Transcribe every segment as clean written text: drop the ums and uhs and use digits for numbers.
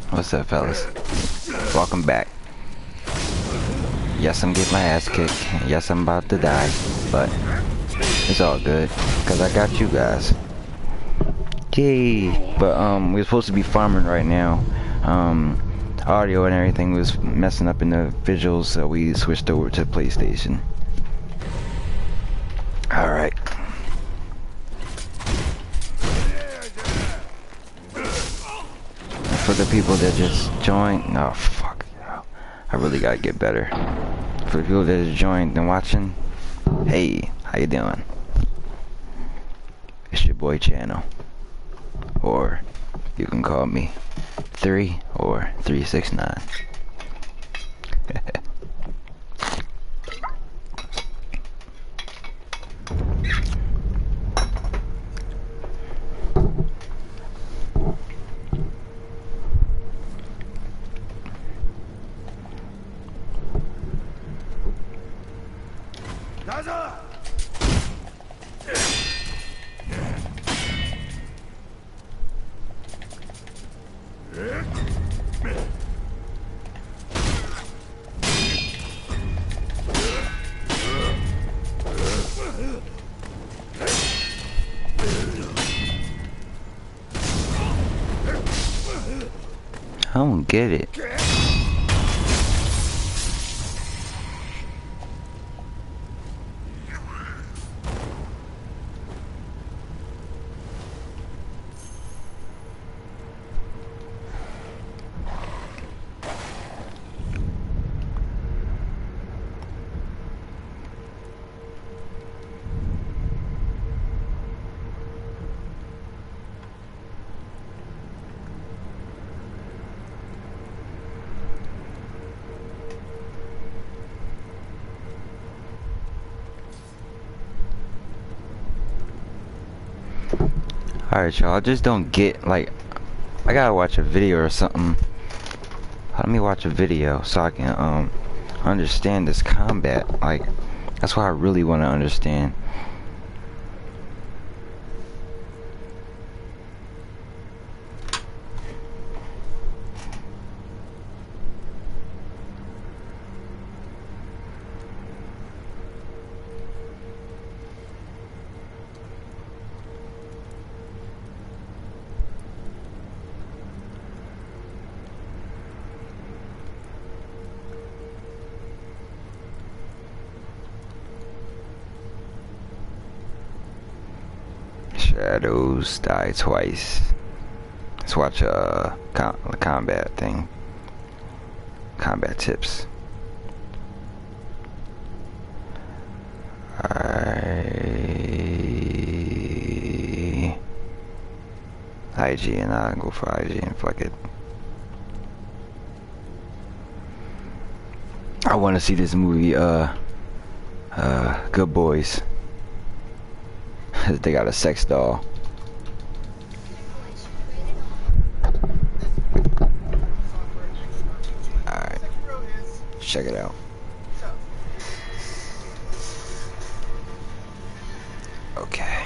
What's up, fellas? Welcome back. Yes, I'm getting my ass kicked. Yes, I'm about to die. But it's all good, because I got you guys. Yay! But, we're supposed to be farming right now. Audio and everything was messing up in the visuals, so we switched over to PlayStation. Alright. For the people that just joined, oh fuck, I really gotta get better. For the people that just joined and watching, hey, how you doing? It's your boy channel, or you can call me 3 or 369. I don't get it. Alright, y'all, I just don't get, like, I gotta watch a video or something. Let me watch a video so I can, understand this combat. Like, that's what I really want to understand. Shadows die twice. Let's watch a combat thing. Combat tips. IG, and I'll go for IG and fuck it. I want to see this movie, Good Boys. They got a sex doll. Alright. Check it out. Okay.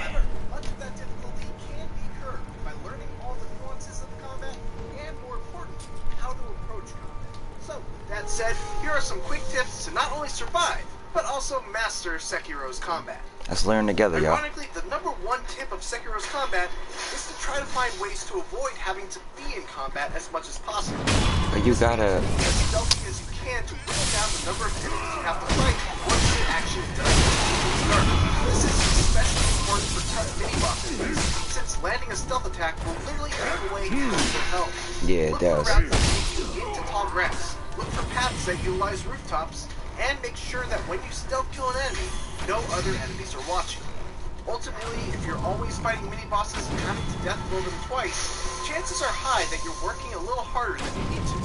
Much of that difficulty can be curbed by learning all the nuances of combat and, more importantly, how to approach combat. So, that said, here are some quick tips to not only survive, but also master Sekiro's combat. Let's learn together, y'all. Ironically, the number one tip of Sekiro's combat is to try to find ways to avoid having to be in combat as much as possible. But you gotta... Be as stealthy as you can to whittle down the number of enemies you have to fight once the action does start. This is especially important for tough mini-bosses, since landing a stealth attack will literally take away half your health. Yeah, it does. Look for routes that take you into tall grass. Look for paths that utilize rooftops, and make sure that when you stealth kill an enemy, no other enemies are watching. Ultimately, if you're always fighting mini-bosses and having to death blow them twice, chances are high that you're working a little harder than you need to.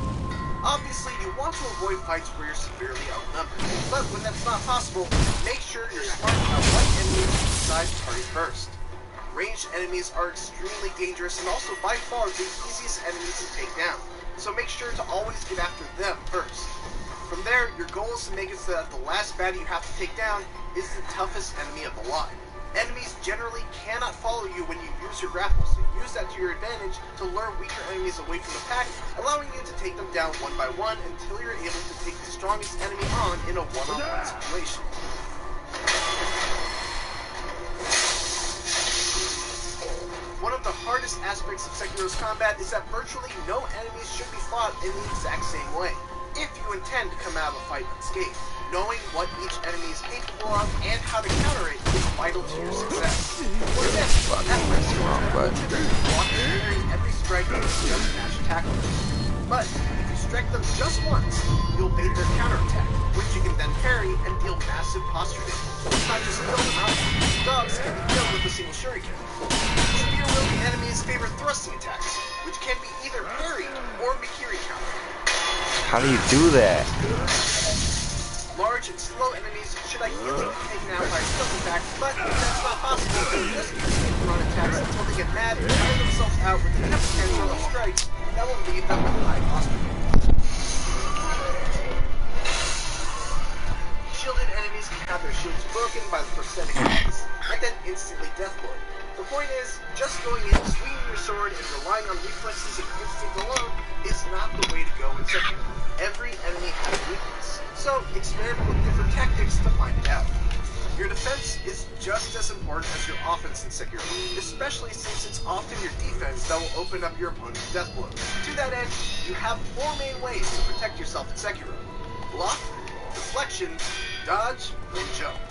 Obviously, you want to avoid fights where you're severely outnumbered, but when that's not possible, make sure you're smart about what enemies you decide to target first. Ranged enemies are extremely dangerous and also by far the easiest enemies to take down, so make sure to always get after them first. From there, your goal is to make it so that the last baddie you have to take down is the toughest enemy of the lot. Enemies generally cannot follow you when you use your grapple, so use that to your advantage to lure weaker enemies away from the pack, allowing you to take them down one by one until you're able to take the strongest enemy on in a one-on-one situation. One of the hardest aspects of Sekiro's combat is that virtually no enemies should be fought in the exact same way, if you intend to come out of a fight unscathed. Knowing what each enemy is capable of and how to counter it is vital to your success. For example, at first you will typically block and parry every strike with just mash attack. But if you strike them just once, you'll bait their counterattack, which you can then parry and deal massive posture damage. It's not just kill them out, dogs can be killed with a single shuriken. Severe will be enemies' favorite thrusting attacks, which can be either parried or Mikiri countered. How do you do that? Large and slow enemies should ideally be taken out by a stealth attack, but if that's not possible, just continue to run attacks until they get mad and tire themselves out with enough potential of strikes that will leave them with high posture. Shielded enemies can have their shields broken by the prosthetic attacks, and then instantly deathblow. The point is, just going in, swinging your sword, and relying on reflexes and instinct alone is not the way to go in Sekiro. Every enemy has a weakness, so experiment with different tactics to find it out. Your defense is just as important as your offense in Sekiro, especially since it's often your defense that will open up your opponent's death blows. To that end, you have 4 main ways to protect yourself in Sekiro: block, deflection, dodge, and jump.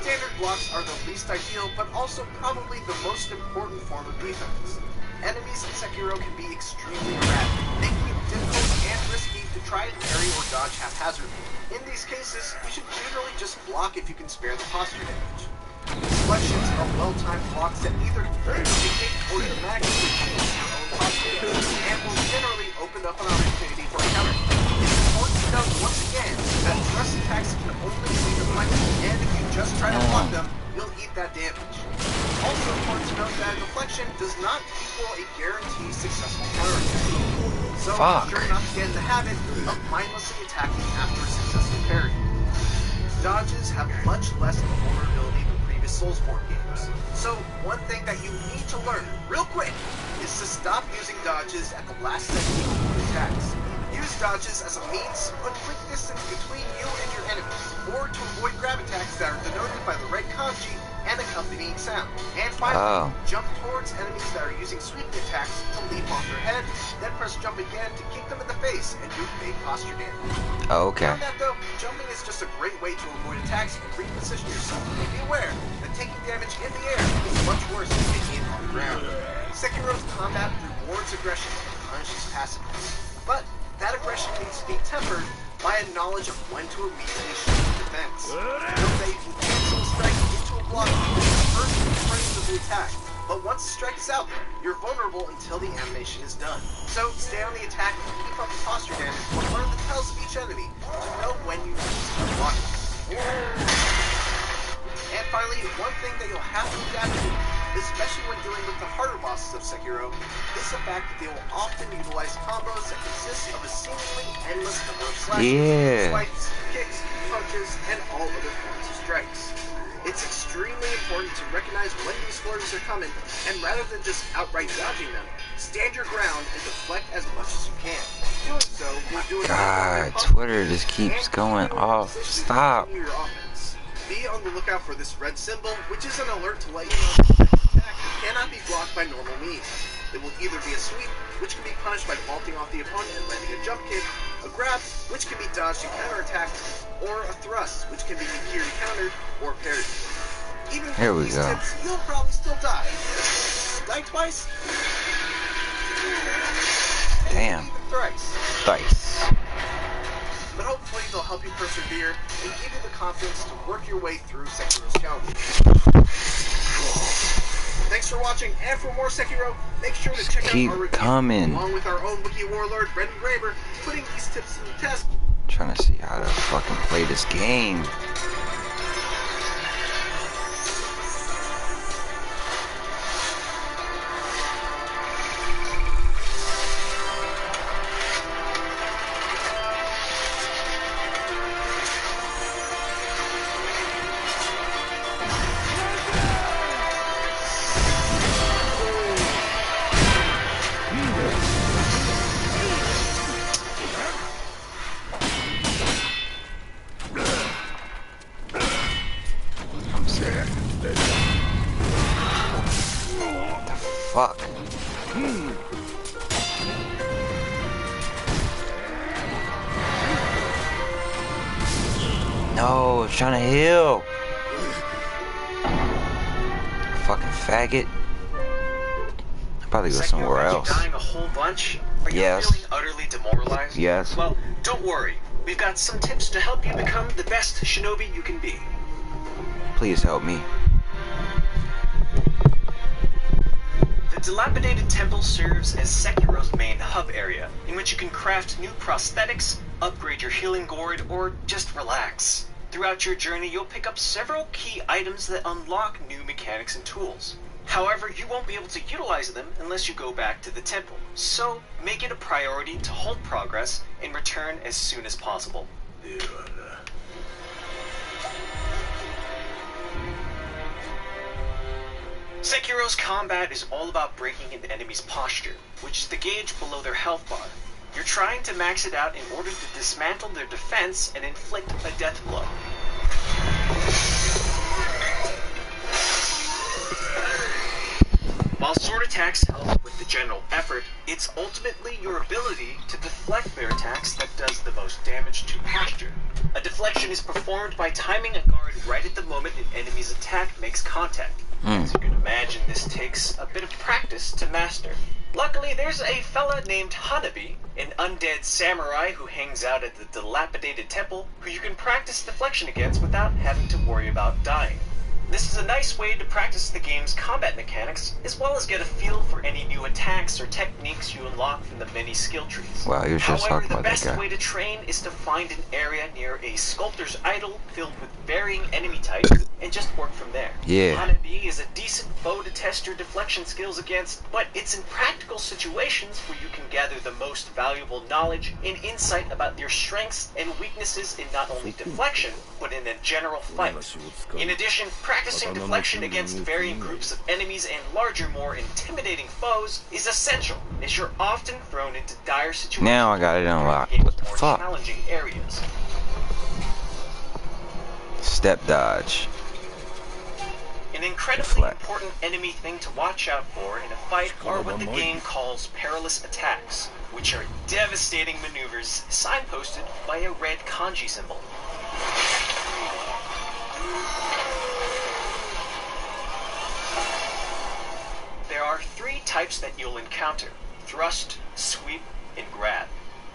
Standard blocks are the least ideal, but also probably the most important form of defense. Enemies in Sekiro can be extremely erratic, making it difficult and risky to try and parry or dodge haphazardly. In these cases, you should generally just block if you can spare the posture damage. Deflections are well-timed blocks that either indicate or dramatically reduce your own posture damage, and will generally open up an opportunity for a counter. It's important to note once again that thrust attacks can only be deflected, and if you just try to block them, you'll eat that damage. Also important to note that deflection does not equal a guaranteed successful counterattack. So be sure not to get in the habit of mindlessly attacking after a successful parry. Dodges have much less vulnerability than previous Soulsborne games. So one thing that you need to learn real quick is to stop using dodges at the last second of attacks. Use dodges as a means to put quick distance between you and your enemies, or to avoid grab attacks that are denoted by the red kanji and accompanying sound. And finally, jump towards enemies that are using sweeping attacks to leap off their head, then press jump again to kick them in the face and do big posture damage. Okay. Beyond that though, jumping is just a great way to avoid attacks and reposition yourself. And be aware that taking damage in the air is much worse than taking it on the ground. Sekiro's combat rewards aggression and punishes passiveness. But that aggression needs to be tempered by a knowledge of when to immediately shift to defense. Note that you can cancel a strike into a block within the first few frames of the attack, but once the strike is out there, you're vulnerable until the animation is done. So stay on the attack and keep up the posture damage, or learn the tells of each enemy to know when you need to start blocking. And finally, one thing that you'll have to adapt to, especially when dealing with the harder bosses of Sekiro, is the fact that they will often utilize combos that consist of a seemingly endless number of slashes, swipes, kicks, punches, and all other forms of strikes. It's extremely important to recognize when these flurries are coming, and rather than just outright dodging them, stand your ground and deflect as much as you can. Doing so will do it. God, Twitter just keeps going off. Stop. Be on the lookout for this red symbol, which is an alert to let you know that the attack cannot be blocked by normal means. It will either be a sweep, which can be punished by vaulting off the opponent and landing a jump kick, a grab, which can be dodged and counterattacked, or a thrust, which can be Mikiri countered or parried. Even with these tips, you'll probably still die. Die twice? Damn. Even thrice. Thrice. But hopefully they'll help you persevere and give you the confidence to work your way through Sekiro's challenges. Thanks for watching, and for more Sekiro, make sure to check out our review, along with our own wiki warlord, Brendan Graber, putting these tips to the test. Trying to see how to fucking play this game. No, I was trying to heal. Fucking faggot. I'll probably go somewhere else. Dying a whole bunch? Are you Yes. feeling utterly demoralized? Yes. Well, don't worry. We've got some tips to help you become the best shinobi you can be. Please help me. The dilapidated temple serves as Sekiro's main hub area, in which you can craft new prosthetics, upgrade your healing gourd, or just relax. Throughout your journey, you'll pick up several key items that unlock new mechanics and tools. However, you won't be able to utilize them unless you go back to the temple, so make it a priority to halt progress and return as soon as possible. Sekiro's combat is all about breaking an enemy's posture, which is the gauge below their health bar. You're trying to max it out in order to dismantle their defense and inflict a death blow. While sword attacks help with the general effort, it's ultimately your ability to deflect their attacks that does the most damage to posture. A deflection is performed by timing a guard right at the moment an enemy's attack makes contact. As you can imagine, this takes a bit of practice to master. Luckily, there's a fella named Hanabi, an undead samurai who hangs out at the dilapidated temple, who you can practice deflection against without having to worry about dying. This is a nice way to practice the game's combat mechanics, as well as get a feel for any new attacks or techniques you unlock from the many skill trees. Wow, you're just However, talking the about that best guy. way to train is to find an area near a sculptor's idol filled with varying enemy types, and just work from there. Yeah. Hanabi is a decent foe to test your deflection skills against, but it's in practical situations where you can gather the most valuable knowledge and insight about your strengths and weaknesses in not only deflection, but in a general fight. In addition, practicing deflection against varying groups of enemies and larger, more intimidating foes is essential, as you're often thrown into dire situations. Now I got it unlocked. What the more fuck? challenging areas. Step dodge. An incredibly Deflect. important enemy thing to watch out for in a fight are what the game calls perilous attacks, which are devastating maneuvers signposted by a red kanji symbol. There are three types that you'll encounter: thrust, sweep, and grab.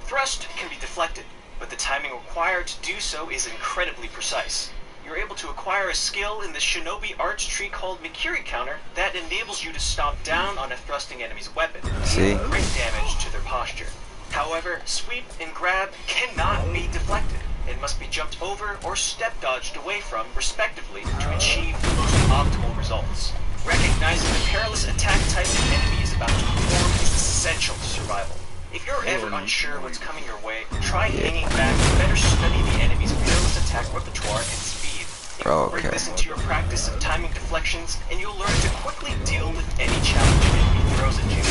Thrust can be deflected, but the timing required to do so is incredibly precise. You're able to acquire a skill in the shinobi arts tree called Mikiri Counter that enables you to stomp down on a thrusting enemy's weapon, See? dealing great damage to their posture. However, sweep and grab cannot be deflected and must be jumped over or step dodged away from, respectively, to achieve the most optimal results. Recognizing the perilous attack type an enemy is about to perform is essential to survival. If you're ever unsure what's coming your way, try hanging back to better study the enemy's perilous attack repertoire and speed. Incorporate this into your practice of timing deflections, and you'll learn to quickly deal with any challenge an enemy throws at you.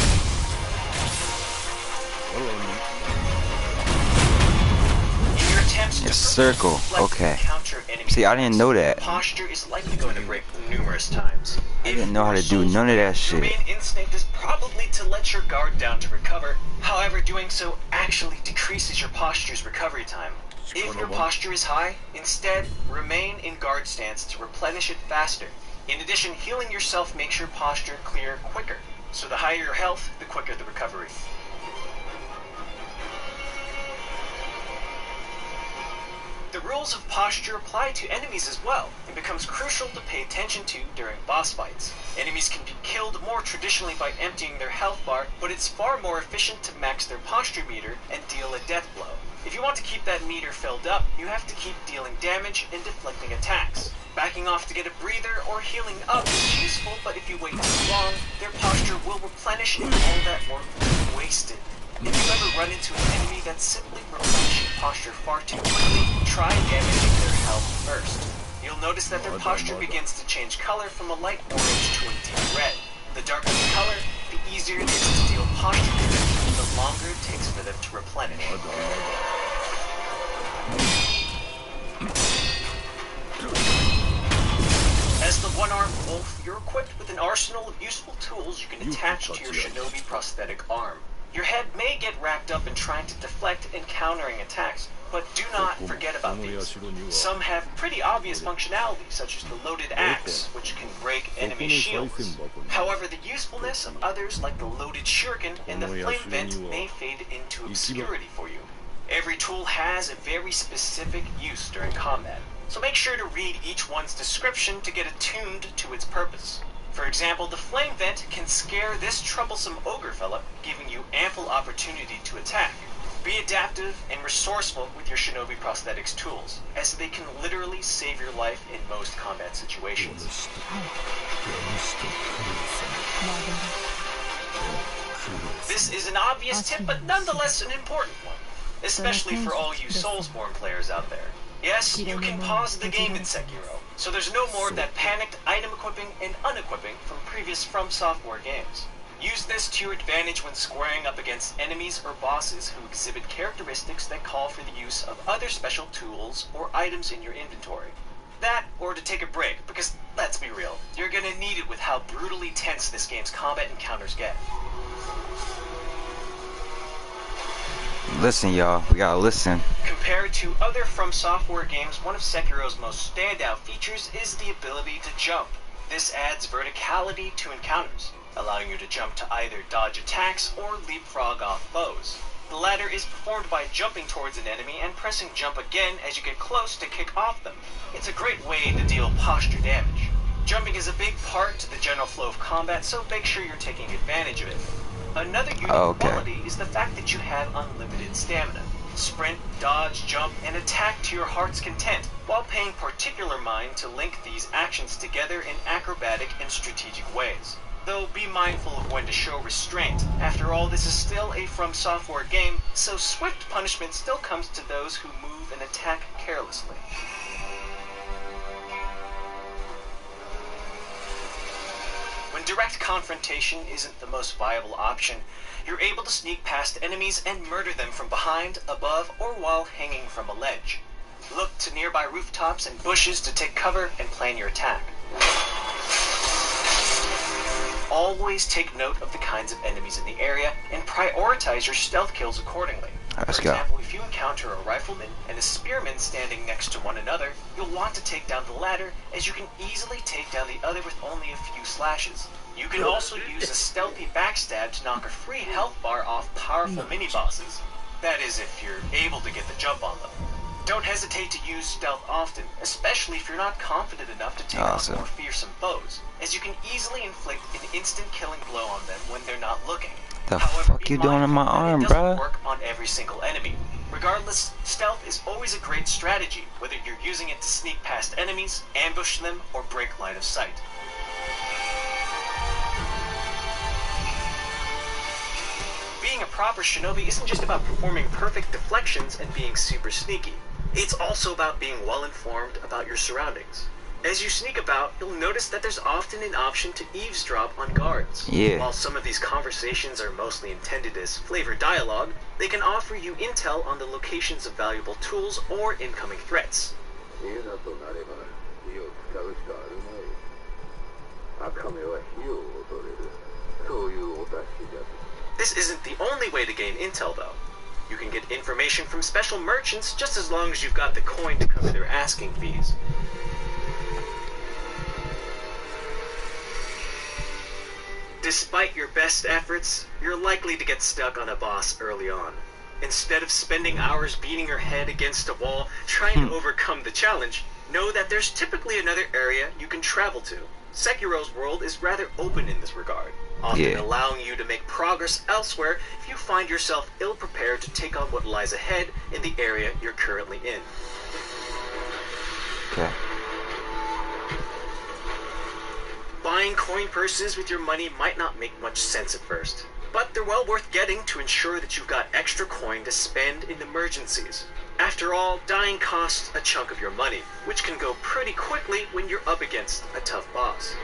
In your attempts to circle. deflect Okay. and counter enemy See, I didn't know that. posture is likely going to break numerous times. I didn't know how to do none of that Your shit. main instinct is probably to let your guard down to recover. However, doing so actually decreases your posture's recovery time. If your posture is high, instead, remain in guard stance to replenish it faster. In addition, healing yourself makes your posture clear quicker. So the higher your health, the quicker the recovery. The rules of posture apply to enemies as well, and becomes crucial to pay attention to during boss fights. Enemies can be killed more traditionally by emptying their health bar, but it's far more efficient to max their posture meter and deal a death blow. If you want to keep that meter filled up, you have to keep dealing damage and deflecting attacks. Backing off to get a breather or healing up is useful, but if you wait too long, their posture will replenish and all that work will be wasted. If you ever run into an enemy that's simply replenishing posture far too quickly, try damaging their health first. You'll notice that their posture begins to change color from a light orange to a deep red. The darker the color, the easier it is to deal posture damage, and the longer it takes for them to replenish. As the one-armed wolf, you're equipped with a an arsenal of useful tools you can attach to your shinobi prosthetic arm. Your head may get wrapped up in trying to deflect and countering attacks, but do not forget about these. Some have pretty obvious functionality, such as the loaded axe, which can break enemy shields. However, the usefulness of others, like the loaded shuriken and the flame vent, may fade into obscurity for you. Every tool has a very specific use during combat, so make sure to read each one's description to get attuned to its purpose. For example, the flame vent can scare this troublesome ogre fella, giving you ample opportunity to attack. Be adaptive and resourceful with your shinobi prosthetics tools, as they can literally save your life in most combat situations. This is an obvious tip, but nonetheless an important one, especially for all you Soulsborne players out there. Yes, you can pause the game in Sekiro, so there's no more of that panicked item equipping and unequipping from previous From Software games. Use this to your advantage when squaring up against enemies or bosses who exhibit characteristics that call for the use of other special tools or items in your inventory. That, or to take a break, because let's be real, you're gonna need it with how brutally tense this game's combat encounters get. Listen, y'all, we gotta listen. Compared to other From Software games, one of Sekiro's most standout features is the ability to jump. This adds verticality to encounters, allowing you to jump to either dodge attacks or leapfrog off foes. The latter is performed by jumping towards an enemy and pressing jump again as you get close to kick off them. It's a great way to deal posture damage. Jumping is a big part to the general flow of combat, so make sure you're taking advantage of it. Another unique quality is the fact that you have unlimited stamina. Sprint, dodge, jump, and attack to your heart's content, while paying particular mind to link these actions together in acrobatic and strategic ways. Though be mindful of when to show restraint. After all, this is still a From Software game, so swift punishment still comes to those who move and attack carelessly. When direct confrontation isn't the most viable option, you're able to sneak past enemies and murder them from behind, above, or while hanging from a ledge. Look to nearby rooftops and bushes to take cover and plan your attack. Always take note of the kinds of enemies in the area and prioritize your stealth kills accordingly. For example, if you encounter a rifleman and a spearman standing next to one another, you'll want to take down the latter, as you can easily take down the other with only a few slashes. You can also use a stealthy backstab to knock a free health bar off powerful mini-bosses. That is, if you're able to get the jump on them. Don't hesitate to use stealth often, especially if you're not confident enough to take on more fearsome foes, as you can easily inflict an instant killing blow on them when they're not looking. The fuck you doing in my arm, bruh? It doesn't work on every single enemy. Regardless, stealth is always a great strategy, whether you're using it to sneak past enemies, ambush them, or break line of sight. Being a proper shinobi isn't just about performing perfect deflections and being super sneaky. It's also about being well informed about your surroundings. As you sneak about, you'll notice that there's often an option to eavesdrop on guards. While some of these conversations are mostly intended as flavor dialogue, they can offer you intel on the locations of valuable tools or incoming threats. This isn't the only way to gain intel, though. You can get information from special merchants just as long as you've got the coin to cover their asking fees. Despite your best efforts, you're likely to get stuck on a boss early on. Instead of spending hours beating your head against a wall trying to overcome the challenge, know that there's typically another area you can travel to. Sekiro's world is rather open in this regard, often allowing you to make progress elsewhere if you find yourself ill-prepared to take on what lies ahead in the area you're currently in. Buying coin purses with your money might not make much sense at first, but they're well worth getting to ensure that you've got extra coin to spend in emergencies. After all, dying costs a chunk of your money, which can go pretty quickly when you're up against a tough boss.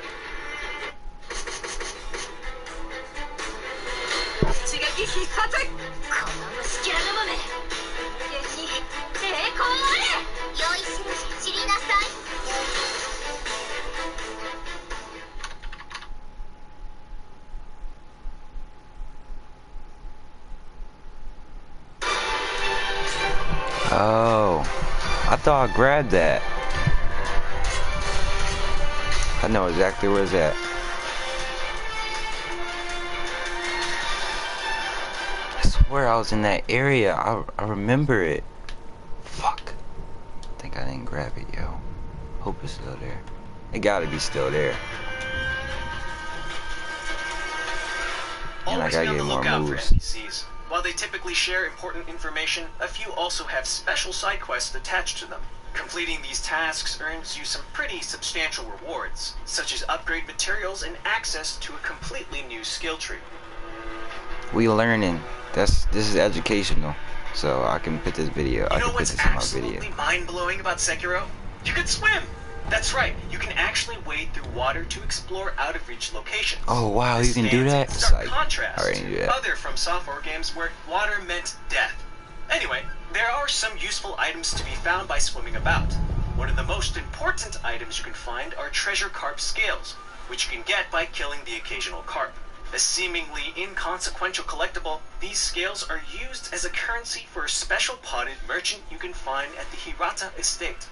Oh, I thought I grabbed that. I know exactly where it's at. I swear I was in that area. I remember it. Fuck. I think I didn't grab it, yo. Hope it's still there. It gotta be still there. And I Always gotta be on get the more lookout for moves. NPCs. While they typically share important information, a few also have special side quests attached to them. Completing these tasks earns you some pretty substantial rewards, such as upgrade materials and access to a completely new skill tree. We learning. This is educational. So I can put this video. I You know can put what's this in my absolutely video. mind-blowing about Sekiro? You can swim! That's right, you can actually wade through water to explore out-of-reach locations. Oh wow, This you can do stands that? in stark Psych. contrast I already knew to that. other From Software games where water meant death. Anyway, there are some useful items to be found by swimming about. One of the most important items you can find are treasure carp scales, which you can get by killing the occasional carp. A seemingly inconsequential collectible, these scales are used as a currency for a special potted merchant you can find at the Hirata estate.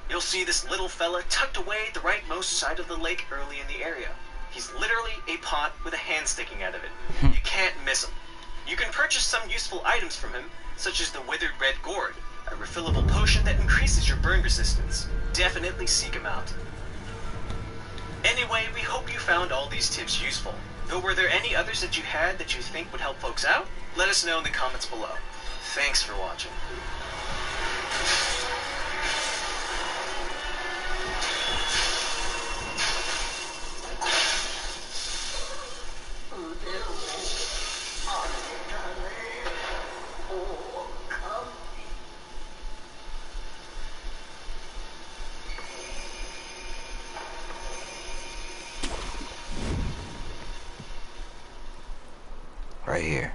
You'll see this little fella tucked away at the rightmost side of the lake early in the area. He's literally a pot with a hand sticking out of it. You can't miss him. You can purchase some useful items from him, such as the Withered Red Gourd, a refillable potion that increases your burn resistance. Definitely seek him out. Anyway, we hope you found all these tips useful. Though were there any others that you had that you think would help folks out? Let us know in the comments below. Thanks for watching. Right here.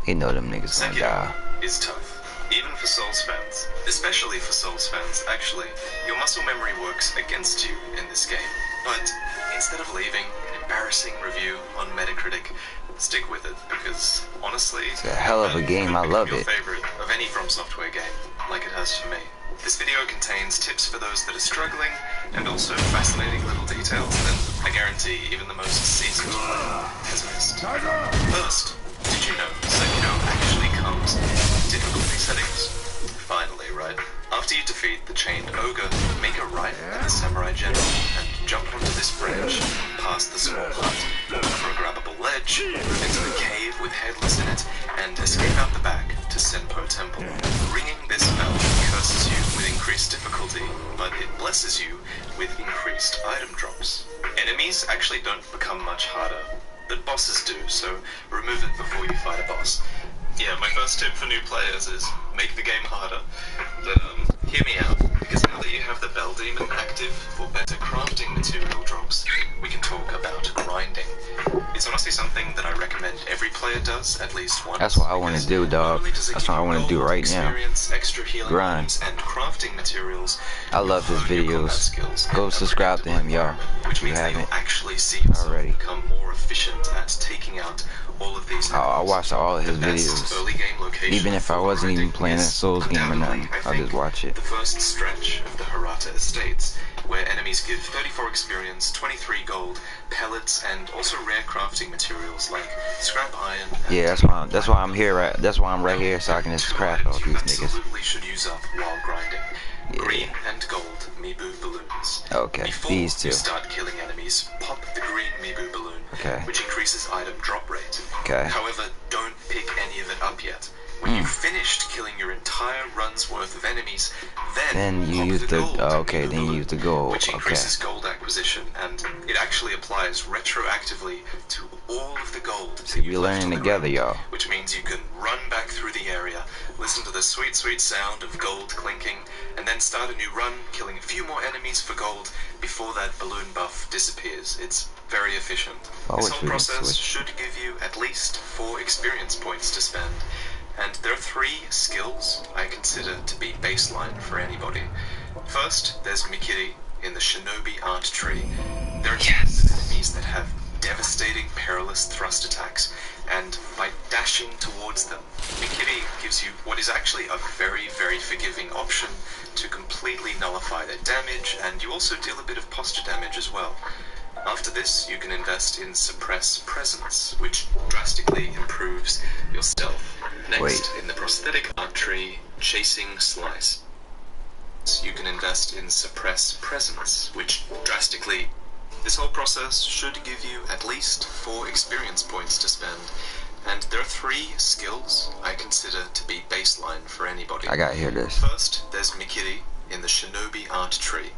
You know them niggas gonna die. Sekiro is tough, even for Souls fans. Especially for Souls fans, actually. Your muscle memory works against you in this game. But instead of leaving an embarrassing review on Metacritic, stick with it, because honestly, It's a hell of a game, I love your it. favorite of any From Software game, like it has for me. This video contains tips for those that are struggling, and also fascinating little details that I guarantee even the most seasoned player has missed. First, did you know Sekiro actually comes in difficulty settings? Finally, right? After you defeat the chained ogre, make a right at the samurai general and jump onto this bridge, past the small hut, look for a grabbable ledge, move into the cave with headless in it, and escape out the back to Senpo Temple. Ringing this bell curses you with increased difficulty, but it blesses you with increased item drops. Enemies actually don't become much harder, but bosses do, so remove it before you fight a boss. Yeah, my first tip for new players is make the game harder. But hear me out, because now that you have the Bell Demon active for better crafting material drops, we can talk about grinding. It's honestly something that I recommend every player does at least once. That's what I want to do, dog. That's what I want to do right now. Extra healing Grind. items and crafting materials. I love his videos. Go subscribe to him, y'all. Which If you means that you'll haven't actually see yourself already. become more efficient at taking out all of these. I watched all of his The best videos. early game location Even if I for wasn't even grinding playing a is Souls game or undoubtedly, nothing, I I'll just think, watch it. the first stretch of the Hirata Estates, where enemies give 34 experience, 23 gold, pellets, and also rare crafting materials like scrap iron. And Yeah, that's why I'm here. That's why I'm right here, so I can just two craft all items you these niggas. absolutely should use up while grinding. Yeah. Green and gold Mibu balloons. Okay, Before these two. you start killing enemies, pop the green Mibu balloon, Okay. which increases item drop rate. Okay. However, don't pick any of it up yet. When you've finished killing your entire run's worth of enemies, then Then you pop use the gold okay. Mibu Then you balloon, use the gold. which Okay. increases gold acquisition, and it actually applies retroactively to all of the gold. See, that we you left learning on the together, ground, y'all. Which means you can run back through the area, listen to the sweet, sweet sound of gold clinking, and then start a new run, killing a few more enemies for gold before that balloon buff disappears. It's very efficient. Always This whole we can process switch. should give you at least 4 experience points to spend, and there are 3 skills I consider to be baseline for anybody. First, there's Mikiri in the Shinobi Art Tree. There are enemies that have devastating, perilous thrust attacks, and by dashing towards them, Mikiri gives you what is actually a very, very forgiving option to completely nullify their damage, and you also deal a bit of posture damage as well. After this, you can invest in Suppress Presence, which drastically improves your stealth. Next, in the Prosthetic Art Tree, Chasing Slice. You can invest in Suppress Presence, which drastically... This whole process should give you at least 4 experience points to spend, and there are 3 skills I consider to be baseline for anybody. I gotta hear this. First, there's Mikiri in the Shinobi Art Tree.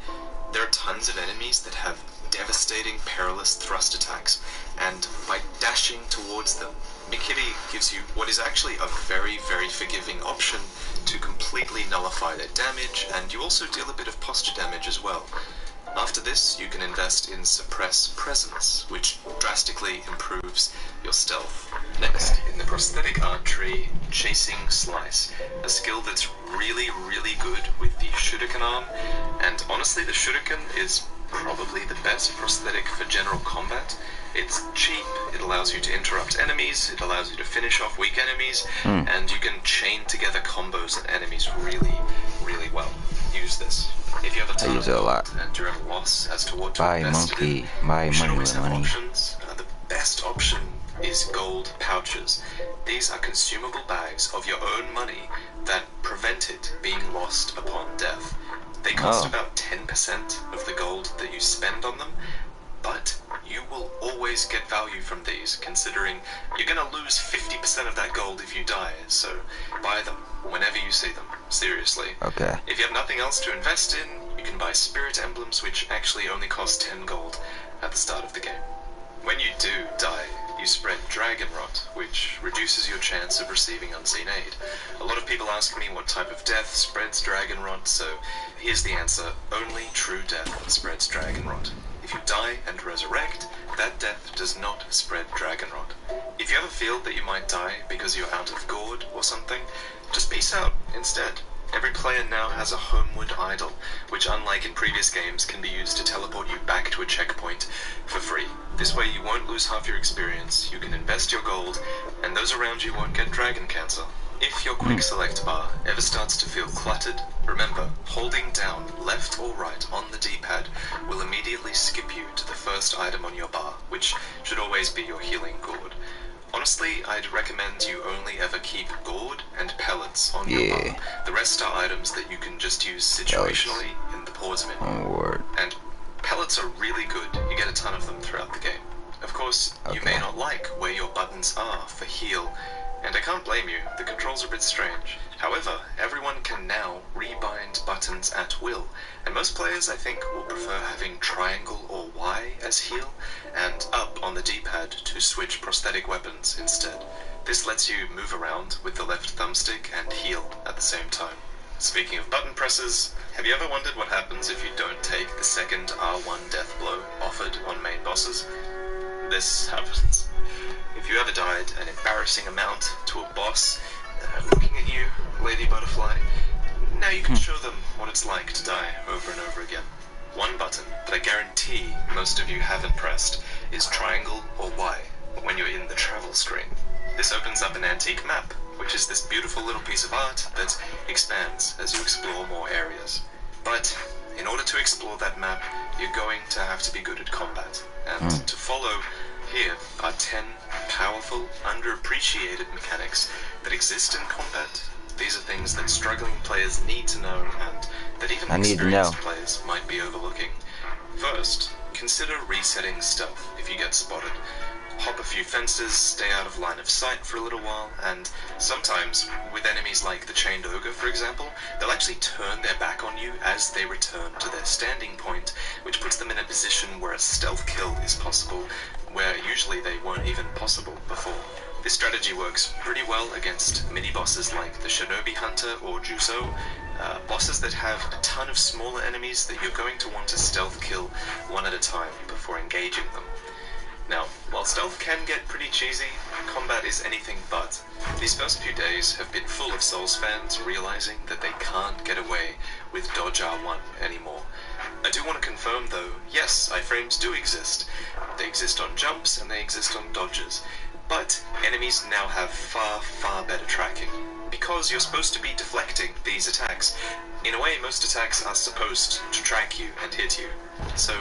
There are tons of enemies that have devastating, perilous thrust attacks, and by dashing towards them, Mikiri gives you what is actually a very, very forgiving option to completely nullify their damage, and you also deal a bit of posture damage as well. After this, you can invest in Suppress Presence, which drastically improves your stealth. Next, in the Prosthetic Art Tree, Chasing Slice, a skill that's really, really good with the Shuriken arm, and honestly, the Shuriken is probably the best prosthetic for general combat. It's cheap, it allows you to interrupt enemies, it allows you to finish off weak enemies, and you can chain together combos and enemies really, really well. Use this. If you have a ton of gold and you're at a loss as to what to invest it in, you should always have options. The best option is gold pouches. These are consumable bags of your own money that prevent it being lost upon death. They cost about 10% of the gold that you spend on them, but you will always get value from these, considering you're going to lose 50% of that gold if you die, so buy them whenever you see them, seriously. Okay. If you have nothing else to invest in, you can buy spirit emblems, which actually only cost 10 gold at the start of the game. When you do die, you spread Dragon Rot, which reduces your chance of receiving unseen aid. A lot of people ask me what type of death spreads Dragon Rot, so here's the answer. Only true death spreads Dragon Rot. If you die and resurrect, that death does not spread Dragon Rot. If you ever feel that you might die because you're out of gourd or something, just peace out instead. Every player now has a homeward idol, which unlike in previous games can be used to teleport you back to a checkpoint for free. This way you won't lose half your experience, you can invest your gold, and those around you won't get dragon cancer. If your quick select bar ever starts to feel cluttered, remember, holding down left or right on the D-pad will immediately skip you to the first item on your bar, which should always be your healing gourd. Honestly, I'd recommend you only ever keep gourd and pellets on your bar. The rest are items that you can just use situationally in the pause menu. And pellets are really good, you get a ton of them throughout the game. Of course, you may not like where your buttons are for heal, and I can't blame you, the controls are a bit strange. However, everyone can now rebind buttons at will, and most players I think will prefer having triangle or Y as heal, and up on the D-pad to switch prosthetic weapons instead. This lets you move around with the left thumbstick and heal at the same time. Speaking of button presses, have you ever wondered what happens if you don't take the second R1 death blow offered on main bosses? This happens. If you ever died an embarrassing amount to a boss, looking at you, Lady Butterfly, now you can show them what it's like to die over and over again. One button that I guarantee most of you haven't pressed is triangle or Y when you're in the travel screen. This opens up an antique map, which is this beautiful little piece of art that expands as you explore more areas. But in order to explore that map, you're going to have to be good at combat, and to follow here are 10 powerful, underappreciated mechanics that exist in combat. These are things that struggling players need to know, and that even experienced players might be overlooking. First, consider resetting stealth if you get spotted. Hop a few fences, stay out of line of sight for a little while, and sometimes, with enemies like the Chained Ogre for example, they'll actually turn their back on you as they return to their standing point, which puts them in a position where a stealth kill is possible, where usually they weren't even possible before. This strategy works pretty well against mini-bosses like the Shinobi Hunter or Juso, bosses that have a ton of smaller enemies that you're going to want to stealth kill one at a time before engaging them. Now, while stealth can get pretty cheesy, combat is anything but. These first few days have been full of Souls fans realizing that they can't get away with dodge R1 anymore. I do want to confirm though, yes, iframes do exist. They exist on jumps and they exist on dodges. But enemies now have far better tracking. Because you're supposed to be deflecting these attacks. In a way, most attacks are supposed to track you and hit you. So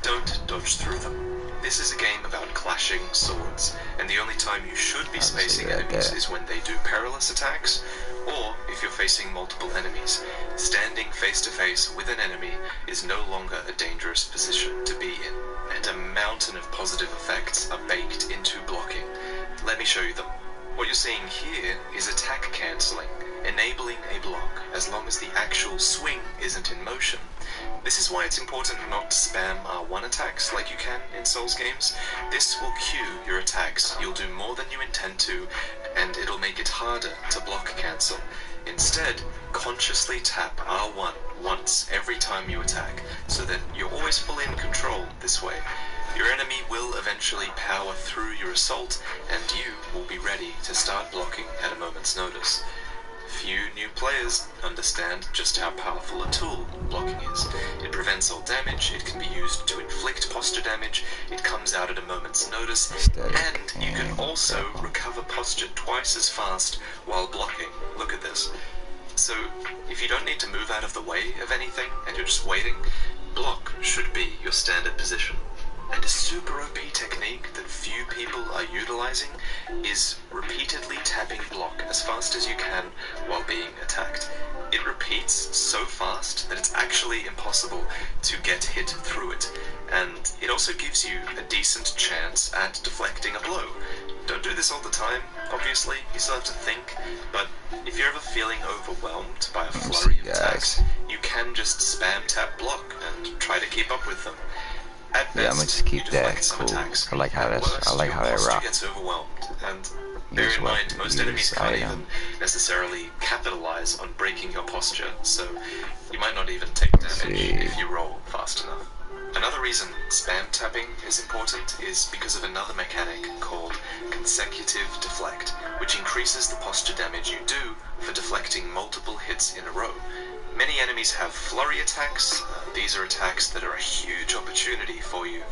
don't dodge through them. This is a game about clashing swords, and the only time you should be spacing enemies is when they do perilous attacks, or if you're facing multiple enemies. Standing face to face with an enemy is no longer a dangerous position to be in, and a mountain of positive effects are baked into blocking. Let me show you them. What you're seeing here is attack cancelling, enabling a block as long as the actual swing isn't in motion. This is why it's important not to spam R1 attacks like you can in Souls games. This will cue your attacks. You'll do more than you intend to, and it'll make it harder to block cancel. Instead, consciously tap R1 once every time you attack, so that you're always fully in control this way. Your enemy will eventually power through your assault, and you will be ready to start blocking at a moment's notice. Few new players understand just how powerful a tool blocking is. It prevents all damage, it can be used to inflict posture damage, it comes out at a moment's notice, and you can also recover posture twice as fast while blocking. Look at this. So, if you don't need to move out of the way of anything and you're just waiting, block should be your standard position. And a super OP technique that few people are utilizing is repeatedly tapping block as fast as you can while being attacked. It repeats so fast that it's actually impossible to get hit through it, and it also gives you a decent chance at deflecting a blow. Don't do this all the time, obviously, you still have to think, but if you're ever feeling overwhelmed by a flurry of attacks, you can just spam tap block and try to keep up with them. At best, yeah, I'm gonna just keep that cool. Attacks. I like how that's. I like how that rock. Gets overwhelmed, and bear in mind, most enemies can't even necessarily capitalize on breaking your posture, so you might not even take damage if you roll fast enough. Another reason spam tapping is important is because of another mechanic called consecutive deflect, which increases the posture damage you do for deflecting multiple hits in a row. Many enemies have flurry attacks. These are attacks that are a huge opportunity for you.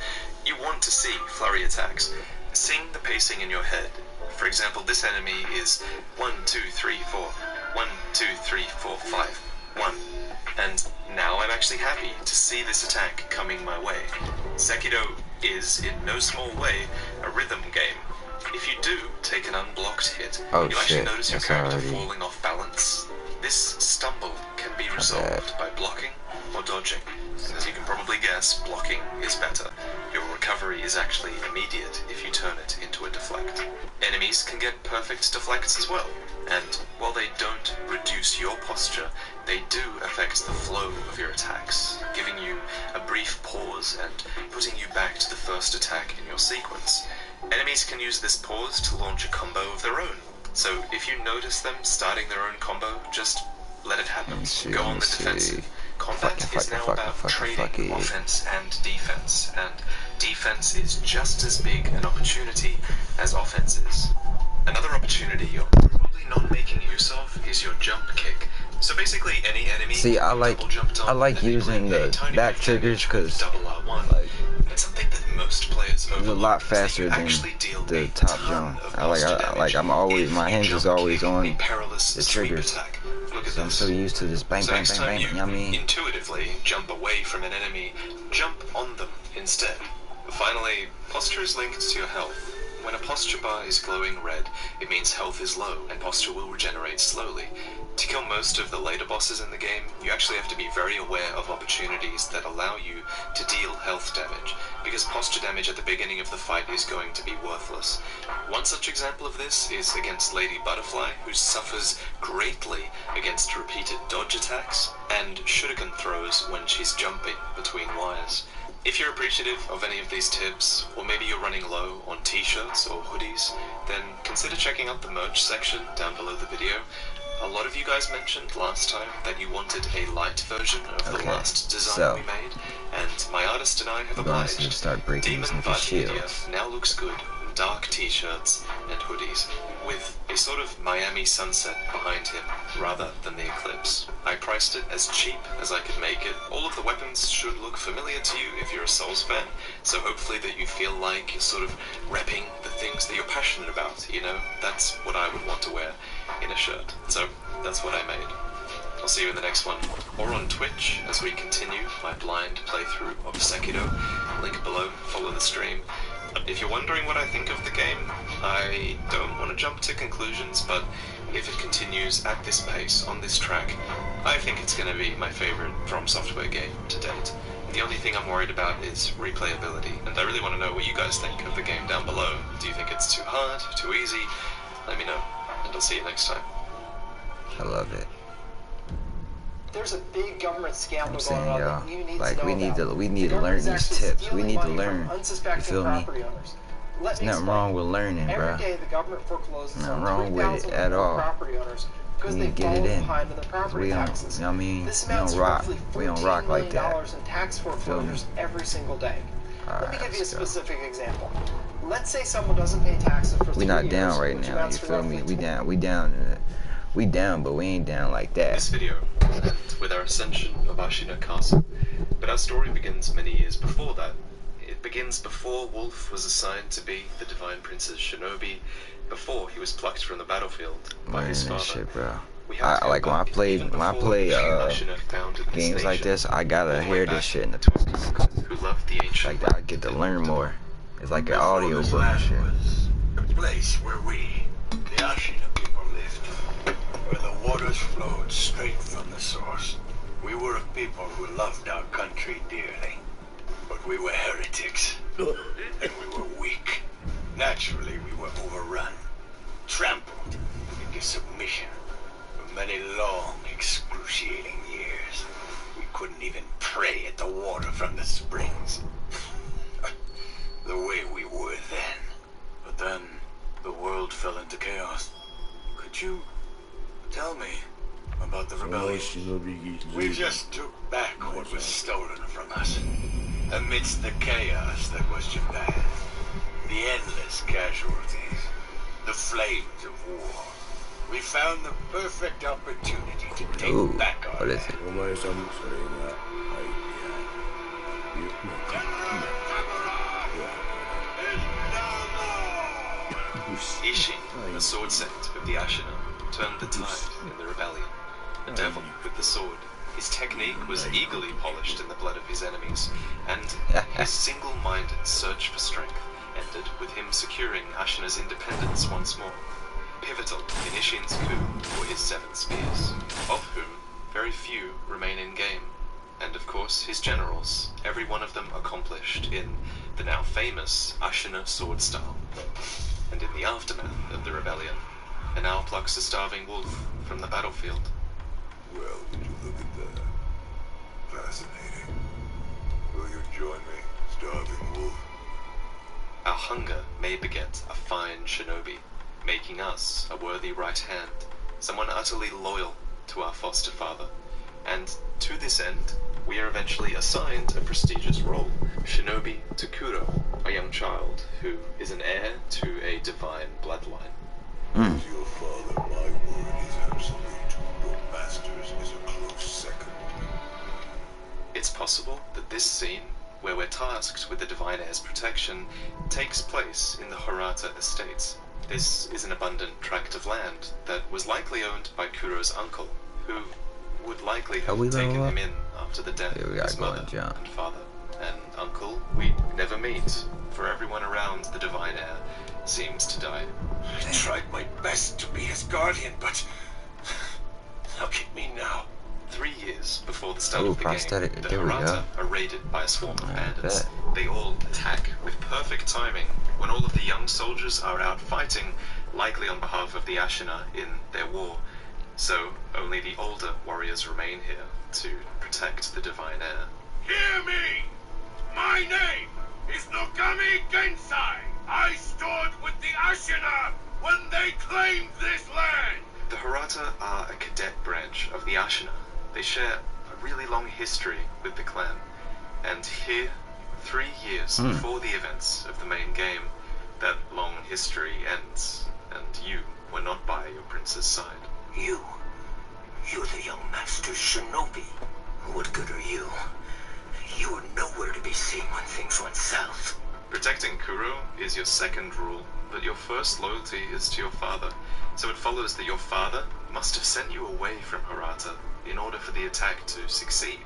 You want to see flurry attacks. Sing the pacing in your head. For example, this enemy is 1, 2, 3, 4, 1, 2, 3, 4, 5, 1. And now I'm actually happy to see this attack coming my way. Sekiro is, in no small way, a rhythm game. If you do take an unblocked hit, you'll actually notice your character falling off balance. This stumble can be resolved by blocking or dodging. And as you can probably guess, blocking is better. Your recovery is actually immediate if you turn it into a deflect. Enemies can get perfect deflects as well, and while they don't reduce your posture, they do affect the flow of your attacks, giving you a brief pause and putting you back to the first attack in your sequence. Enemies can use this pause to launch a combo of their own. So if you notice them starting their own combo, just let it happen. Go on the defensive. Combat is now about trading offense and defense is just as big an opportunity as offense is. Another opportunity you're probably not making use of is your jump kick. So basically any enemy I like using the back triggers because it's something that most players it's a lot faster than the top jump. I'm always, my hands is always on the triggers. So I'm so used to this bang bang bang bang, you know what I mean? Intuitively jump away from an enemy, jump on them instead. Finally, posture is linked to your health. When a posture bar is glowing red, it means health is low and posture will regenerate slowly. To kill most of the later bosses in the game, you actually have to be very aware of opportunities that allow you to deal health damage, because posture damage at the beginning of the fight is going to be worthless. One such example of this is against Lady Butterfly, who suffers greatly against repeated dodge attacks and shuriken throws when she's jumping between wires. If you're appreciative of any of these tips, or maybe you're running low on t-shirts or hoodies, then consider checking out the merch section down below the video. A lot of you guys mentioned last time that you wanted a light version of the last design we made, and my artist and I have We're gonna obliged. start breaking these Demon niggas' Vartimedia shields. now looks good in dark t-shirts and hoodies, with a sort of Miami sunset behind him, rather than the eclipse. I priced it as cheap as I could make it. All of the weapons should look familiar to you if you're a Souls fan, so hopefully that you feel like you're sort of repping the things that you're passionate about, you know? That's what I would want to wear in a shirt. So, that's what I made. I'll see you in the next one, or on Twitch as we continue my blind playthrough of Sekiro. Link below, follow the stream. If you're wondering what I think of the game, I don't want to jump to conclusions, but if it continues at this pace, on this track, I think it's going to be my favorite From Software game to date. The only thing I'm worried about is replayability, and I really want to know what you guys think of the game down below. Do you think it's too hard, too easy? Let me know, and I'll see you next time. I love it. There's a big government scandal I'm going saying, on y'all, that you need like to know about. we need The to learn government is these actually tips. We stealing need to money from learn. You unsuspecting feel me? property owners. Let There's me nothing explain. wrong with learning, Every bro. day the government forecloses Nothing on wrong with it 3,000 at all. property owners because We they need to get it fall in. behind on their property We don't, taxes. you know what I mean? This We amounts don't to rock. roughly We don't $14 rock like million that. in tax foreclosures every single day. Let me Alright, give you a let's go. specific example. Let's say someone doesn't pay taxes for 3 We not years, down right which now. amounts You to feel me? roughly We down in it. We down, but we ain't down like that. This video ends with our ascension of Ashina Castle, but our story begins many years before that. It begins before Wolf was assigned to be the Divine Prince's shinobi, before he was plucked from the battlefield by Learning his this father. shit, bro. We have to I like go when I back play even when I before play the Ashina founded this games like nation, this. I all gotta the way hear back this shit in the to a Twitch people who loved the ancient like that. I get to learn more. It's like an audio This book and land shit. was a place where we, the Ashina people, lived, where the waters flowed straight from the source. We were a people who loved our country dearly, but we were heretics, and we were weak. Naturally, we were overrun, trampled into submission for many long, excruciating years. We couldn't even pray at the water from the springs. The way we were then. But then, the world fell into chaos. Could you tell me about the rebellion? We just took back what was stolen from us. Amidst the chaos that was Japan, the endless casualties, the flames of war, we found the perfect opportunity to take Ooh, back our what is land. it? Ishin, the sword saint of the Ashina, turned the tide in the rebellion. The devil with the sword. His technique was eagerly polished in the blood of his enemies, and his single-minded search for strength ended with him securing Ashina's independence once more. Pivotal in Ishin's coup were his 7 spears, of whom very few remain in game, and of course his generals, every one of them accomplished in the now famous Ashina sword style. And in the aftermath of the rebellion, an now plucks a starving wolf from the battlefield. Well, would you look at that? Fascinating. Will you join me, starving wolf? Our hunger may beget a fine shinobi, making us a worthy right hand, someone utterly loyal to our foster father. And to this end, we are eventually assigned a prestigious role, shinobi to Kuro, a young child who is an heir to a divine bloodline. As your father, my word is absolute. Your master's is a close second. It's possible that this scene, where we're tasked with the Divine Heir's protection, takes place in the Hirata Estates. This is an abundant tract of land that was likely owned by Kuro's uncle, who would likely have we taken level up? him in after the death Yeah, we of gotta his go mother and jump. and father. And uncle we never meet, for everyone around the Divine Heir seems to die. I tried my best to be his guardian, but look at me now. 3 years before the start Ooh, of the prosthetic. game, the There we Hirata go. are raided by a swarm of I bandits. bet. They all attack with perfect timing when all of the young soldiers are out fighting, likely on behalf of the Ashina in their war. So only the older warriors remain here to protect the Divine Heir. Hear me! My name is Nogami Gensai. I stood with the Ashina when they claimed this land. The Hirata are a cadet branch of the Ashina. They share a really long history with the clan, And here, 3 years before the events of the main game, that long history ends, and you were not by your prince's side. You're the young master shinobi. What good are you? You are nowhere to be seen when things went south. Protecting Kuro is your second rule, but your first loyalty is to your father, so it follows that your father must have sent you away from Hirata in order for the attack to succeed.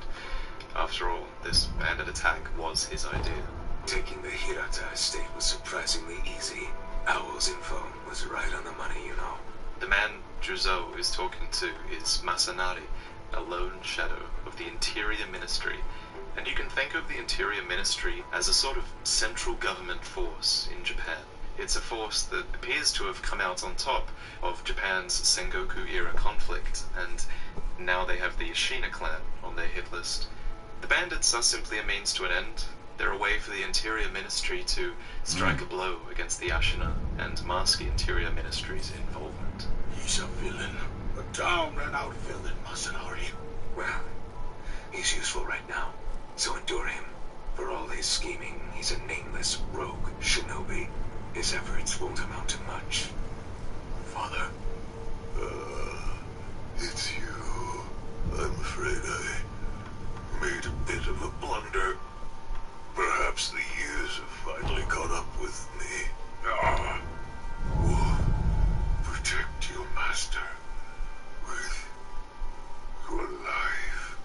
After all, this bandit attack was his idea. Taking the Hirata estate was surprisingly easy. Owl's info was right on the money, you know. The man Juzo is talking to is Masanari, a lone shadow of the Interior Ministry, and you can think of the Interior Ministry as a sort of central government force in Japan. It's a force that appears to have come out on top of Japan's Sengoku-era conflict, and now they have the Ashina clan on their hit list. The bandits are simply a means to an end. They're a way for the Interior Ministry to strike a blow against the Ashina and mask the Interior Ministry's involvement. He's a villain. A down-and-out villain, Masanari. Well, he's useful right now, so endure him. For all his scheming, he's a nameless rogue shinobi. His efforts won't amount to much. Father? It's you. I'm afraid I made a bit of a blunder. Perhaps the years have finally caught up with me. Wolf, protect your master with your life.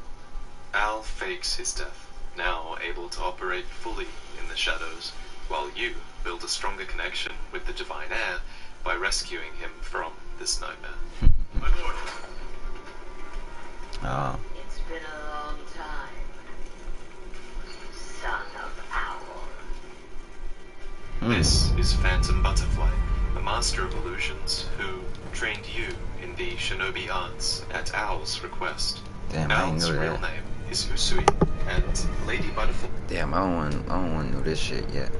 Al fakes his death, now able to operate fully in the shadows, while you build a stronger connection with the Divine Heir by rescuing him from this nightmare. My lord. Oh. It's been a long time, son of Owl. This is Phantom Butterfly, a master of illusions who trained you in the shinobi arts at Owl's request. Damn, I didn't Owl's know real that. name is Usui, and Lady Butterfly. Damn, I don't want to know this shit yet.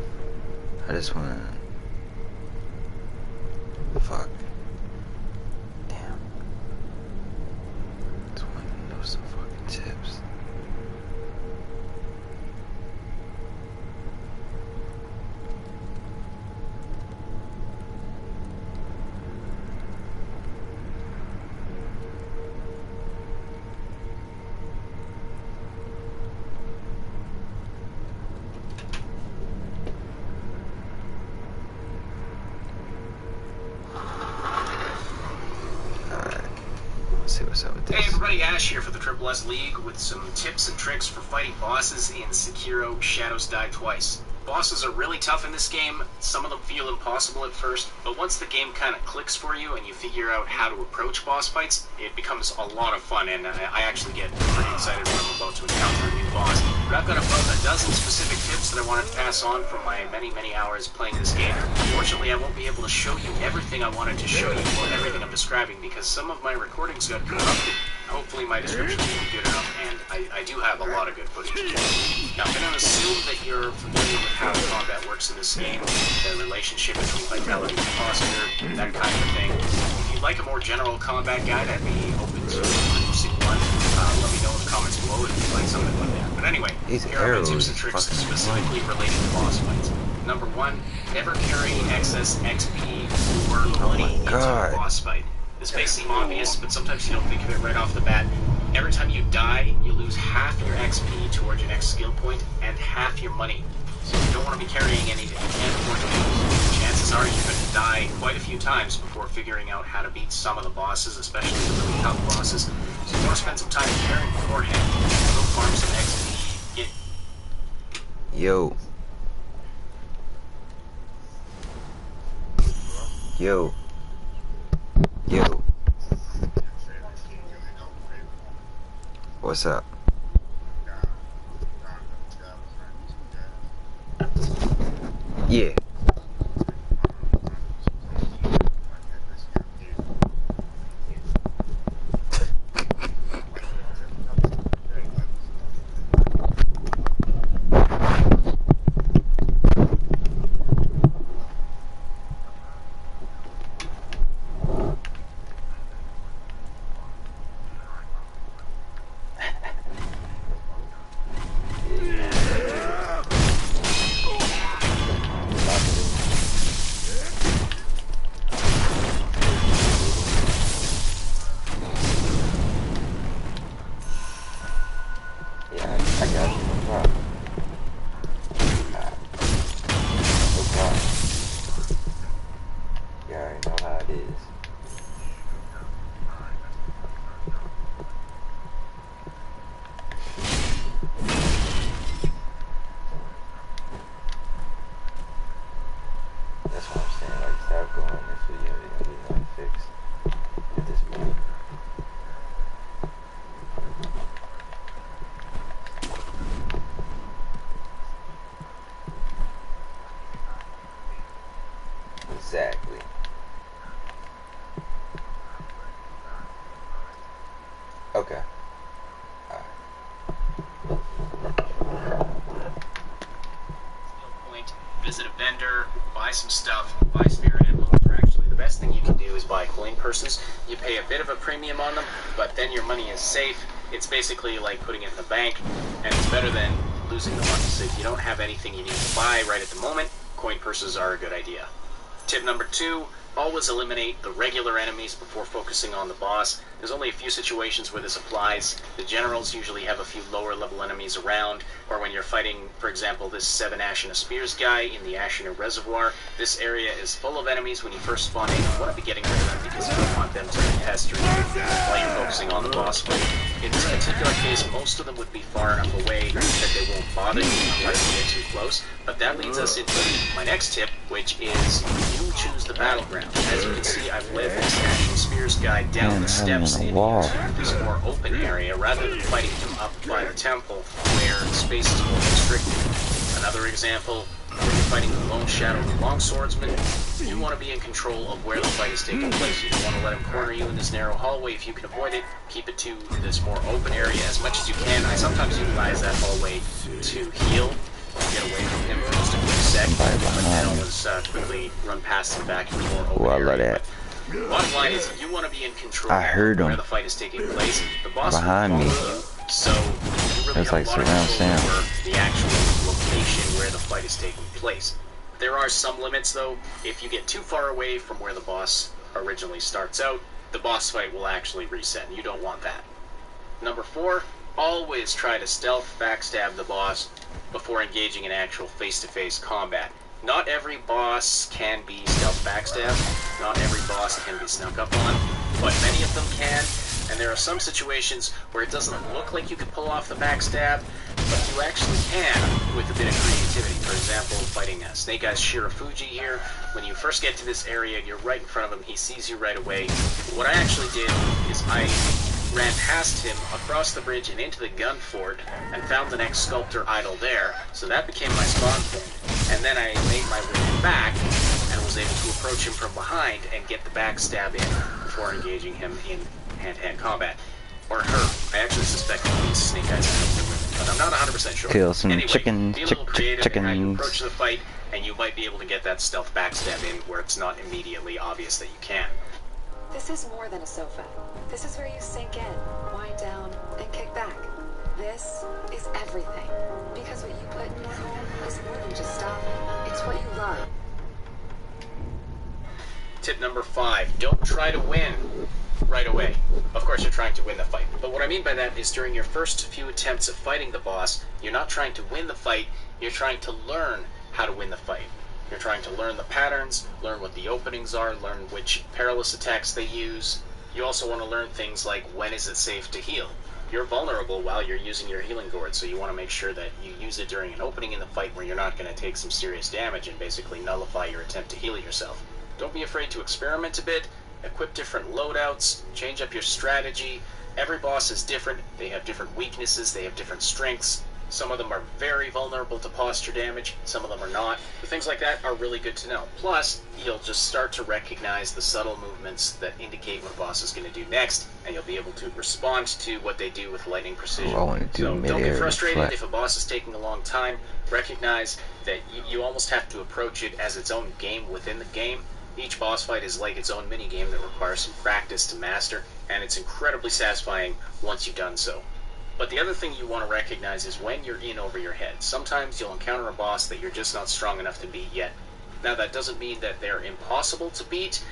I just want to. Fuck. Damn. Just want to know some fucking tips. See what's up with this. Hey everybody, Ash here for the Triple S League with some tips and tricks for fighting bosses in Sekiro Shadows Die Twice. Bosses are really tough in this game. Some of them feel impossible at first, but once the game kind of clicks for you and you figure out how to approach boss fights, it becomes a lot of fun, and I actually get pretty excited when I'm about to encounter a new boss. But I've got about a dozen specific tips that I wanted to pass on from my many hours playing this game. Unfortunately, I won't be able to show you everything I wanted to show you or everything I'm describing because some of my recordings got corrupted. Hopefully my description will be good enough, and I do have a lot of good footage. Now, I'm going to assume that you're familiar with how combat works in this game, the relationship between vitality and posture, that kind of thing. If you'd like a more general combat guide, I'd be open to producing one. Let me know in the comments below if you'd like something like that. But anyway, These here are my tips arrows and tricks fucking specifically related to boss fights. Number 1, never carry excess XP or money into a boss fight. This may seem obvious, but sometimes you don't think of it right off the bat. Every time you die, you lose half your XP towards your next skill point and half your money. So you don't want to be carrying anything you can't afford to lose. Chances are you're going to die quite a few times before figuring out how to beat some of the bosses, especially the really tough bosses. So you want to spend some time carrying beforehand. Go farm some XP. Yo. Yo. Yo. What's up? Yeah. Exactly. Okay. Point, visit a vendor, buy some stuff, buy spirit emblems. Or actually, the best thing you can do is buy coin purses. You pay a bit of a premium on them, but then your money is safe. It's basically like putting it in the bank, and it's better than losing the money. So if you don't have anything you need to buy right at the moment, coin purses are a good idea. Tip number 2, always eliminate the regular enemies before focusing on the boss. There's only a few situations where this applies. The generals usually have a few lower level enemies around, or when you're fighting, for example, this 7 Ashina Spears guy in the Ashina Reservoir, this area is full of enemies when you first spawn in. You want to be getting rid of them because you don't want them to pester you while you're focusing on the boss fight. In this particular case, most of them would be far enough away that they won't bother you unless you get too close. But that leads us into my next tip, which is you choose the battleground. As you can see, I've led this Ashina Spears guy down the steps into this more open area rather than fighting him up by the temple where space is more restricted. Another example, when you're fighting the Lone Shadow Longswordsman, you want to be in control of where the fight is taking place. You don't want to let him corner you in this narrow hallway. If you can avoid it, keep it to this more open area as much as you can. I sometimes utilize that hallway to heal, get away from him for just a quick sec, but then always quickly run past him back in the more open area. But bottom line is, you want to be in control of where the fight is taking place. The boss behind me. So you really have like a lot of surround control sound. over the actual location where the fight is taking place. There are some limits though. If you get too far away from where the boss originally starts out, the boss fight will actually reset, and you don't want that. Number 4, always try to stealth backstab the boss before engaging in actual face-to-face combat. Not every boss can be stealth backstabbed, not every boss can be snuck up on, but many of them can, and there are some situations where it doesn't look like you can pull off the backstab, but you actually can with a bit of creativity. For example, fighting Snake Eyes Shirafuji here, when you first get to this area, you're right in front of him, he sees you right away. What I actually did is I ran past him across the bridge and into the gun fort and found the next sculptor idol there, so that became my spawn point. And then I made my way back and was able to approach him from behind and get the backstab in before engaging him in hand-to-hand combat. Or her. I actually suspect he's Snake Eyes, but I'm not 100% sure. Kill some anyway, chickens. Be a little creative in how you approach the fight, and you might be able to get that stealth backstab in where it's not immediately obvious that you can. This is more than a sofa. This is where you sink in, wind down, and kick back. This is everything. Because what you put in your home is more than just stuff. It's what you love. Tip number 5, don't try to win right away. Of course, you're trying to win the fight. But what I mean by that is during your first few attempts at fighting the boss, you're not trying to win the fight, you're trying to learn how to win the fight. You're trying to learn the patterns, learn what the openings are, learn which perilous attacks they use. You also want to learn things like when is it safe to heal. You're vulnerable while you're using your healing gourd, so you want to make sure that you use it during an opening in the fight where you're not going to take some serious damage and basically nullify your attempt to heal yourself. Don't be afraid to experiment a bit, equip different loadouts, change up your strategy. Every boss is different, they have different weaknesses, they have different strengths. Some of them are very vulnerable to posture damage, some of them are not. But things like that are really good to know. Plus, you'll just start to recognize the subtle movements that indicate what a boss is going to do next, and you'll be able to respond to what they do with lightning precision. So don't get frustrated if a boss is taking a long time. Recognize that you almost have to approach it as its own game within the game. Each boss fight is like its own mini-game that requires some practice to master, and it's incredibly satisfying once you've done so. But the other thing you want to recognize is when you're in over your head. Sometimes you'll encounter a boss that you're just not strong enough to beat yet. Now that doesn't mean that they're impossible to beat.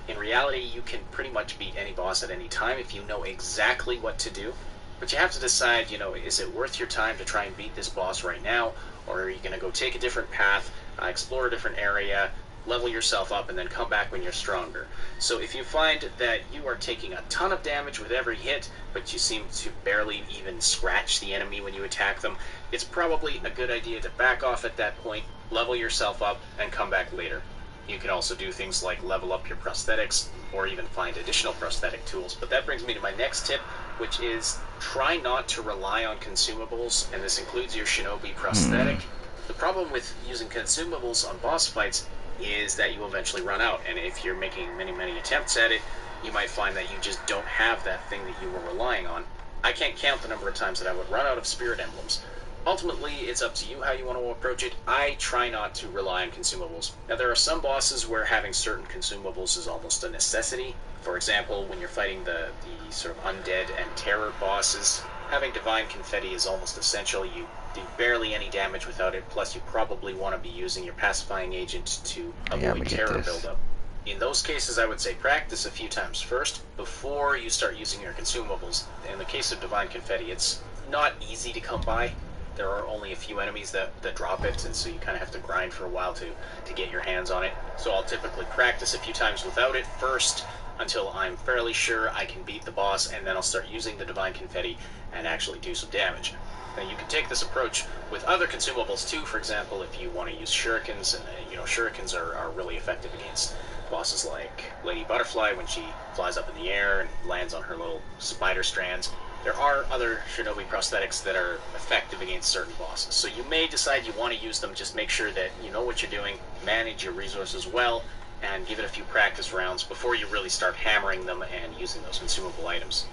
In reality, you can pretty much beat any boss at any time if you know exactly what to do. But you have to decide, is it worth your time to try and beat this boss right now? Or are you going to go take a different path, explore a different area, level yourself up, and then come back when you're stronger. So if you find that you are taking a ton of damage with every hit, but you seem to barely even scratch the enemy when you attack them, it's probably a good idea to back off at that point, level yourself up, and come back later. You can also do things like level up your prosthetics, or even find additional prosthetic tools. But that brings me to my next tip, which is try not to rely on consumables, and this includes your shinobi prosthetic. The problem with using consumables on boss fights is that you will eventually run out. And if you're making many attempts at it, you might find that you just don't have that thing that you were relying on. I can't count the number of times that I would run out of spirit emblems. Ultimately, it's up to you how you want to approach it. I try not to rely on consumables. Now, there are some bosses where having certain consumables is almost a necessity. For example, when you're fighting the sort of undead and terror bosses, having divine confetti is almost essential. You do barely any damage without it, plus you probably want to be using your pacifying agent to avoid terror buildup. In those cases, I would say practice a few times first before you start using your consumables. In the case of divine confetti, it's not easy to come by. There are only a few enemies that drop it, and so you kind of have to grind for a while to get your hands on it. So I'll typically practice a few times without it first until I'm fairly sure I can beat the boss, and then I'll start using the divine confetti and actually do some damage. Now you can take this approach with other consumables too. For example, if you want to use shurikens, and shurikens are really effective against bosses like Lady Butterfly when she flies up in the air and lands on her little spider strands. There are other shinobi prosthetics that are effective against certain bosses, so you may decide you want to use them. Just make sure that you know what you're doing, manage your resources well, and give it a few practice rounds before you really start hammering them and using those consumable items.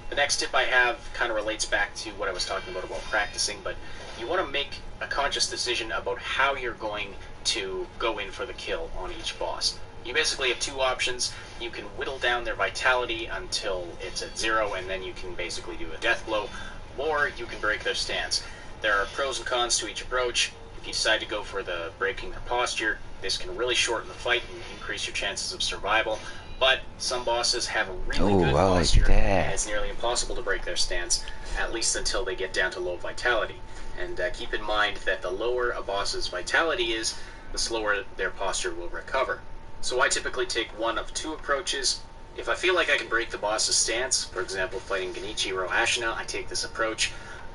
The next tip I have kind of relates back to what I was talking about practicing, but you want to make a conscious decision about how you're going to go in for the kill on each boss. You basically have two options. You can whittle down their vitality until it's at 0, and then you can basically do a death blow, or you can break their stance. There are pros and cons to each approach. If you decide to go for the breaking their posture, this can really shorten the fight and increase your chances of survival. But some bosses have a really good posture, and it's nearly impossible to break their stance, at least until they get down to low vitality. And keep in mind that the lower a boss's vitality is, the slower their posture will recover. So I typically take one of two approaches. If I feel like I can break the boss's stance, for example fighting Genichiro Ashina, I take this approach.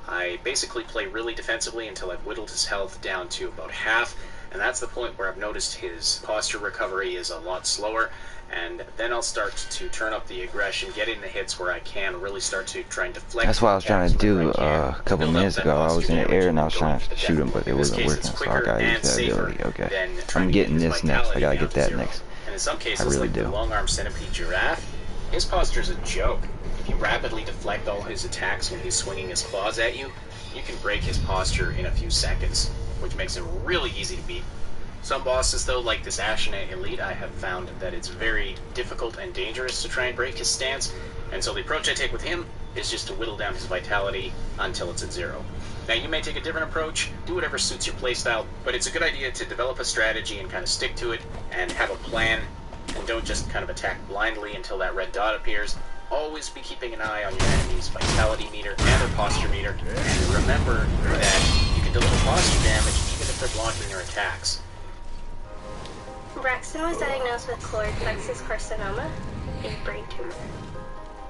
I basically play really defensively until I've whittled his health down to about half, and that's the point where I've noticed his posture recovery is a lot slower, and then I'll start to turn up the aggression, get in the hits where I can, really start to try and deflect. That's what I was trying to do a couple minutes ago. I was in the air and I was trying to shoot him, but it wasn't working, so I gotta use that ability. Okay, I'm getting this next. I gotta get that next. And in some cases, I really like do. The long-armed centipede giraffe, his posture's a joke. If you rapidly deflect all his attacks when he's swinging his claws at you, you can break his posture in a few seconds, which makes him really easy to beat. Some bosses, though, like this Ashina Elite, I have found that it's very difficult and dangerous to try and break his stance, and so the approach I take with him is just to whittle down his vitality until it's at 0. Now, you may take a different approach, do whatever suits your playstyle, but it's a good idea to develop a strategy and kind of stick to it and have a plan, and don't just kind of attack blindly until that red dot appears. Always be keeping an eye on your enemy's vitality meter and their posture meter, and remember that you can deliver posture damage even if they're blocking your attacks. Braxton was diagnosed with choroid plexus carcinoma, a brain tumor.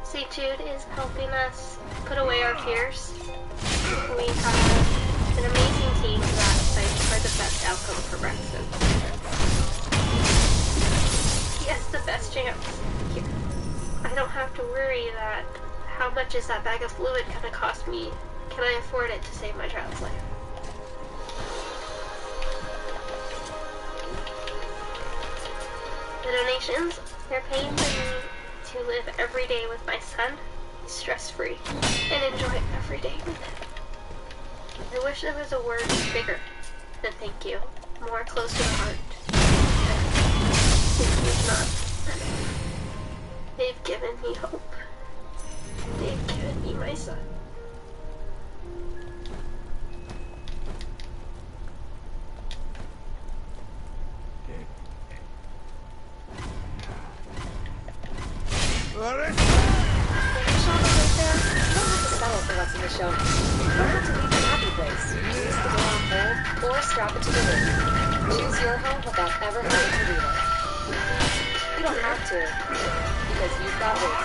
St. Jude is helping us put away our fears. We have an amazing team that fights for the best outcome for Braxton. He has the best chance here. I don't have to worry that how much is that bag of fluid gonna cost me? Can I afford it to save my child's life? The donations, they're paying for me to live every day with my son, stress-free, and enjoy every day with him. I wish there was a word bigger than thank you, more close to the heart. It's not. They've given me hope. They've given me my son. For what's in the show. You don't have to leave the happy place. Use the door on hold or strap it to the roof. Choose your home without ever having to leave it. You don't have to, because you've got roof.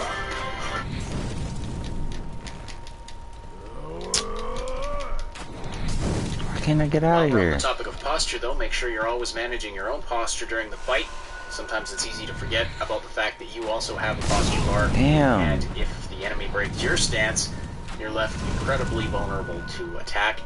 Why can't I get out of While we're here? on the topic of posture, though, make sure you're always managing your own posture during the fight. Sometimes it's easy to forget about the fact that you also have a posture bar. Damn. And if the enemy breaks your stance, you're left incredibly vulnerable to attack.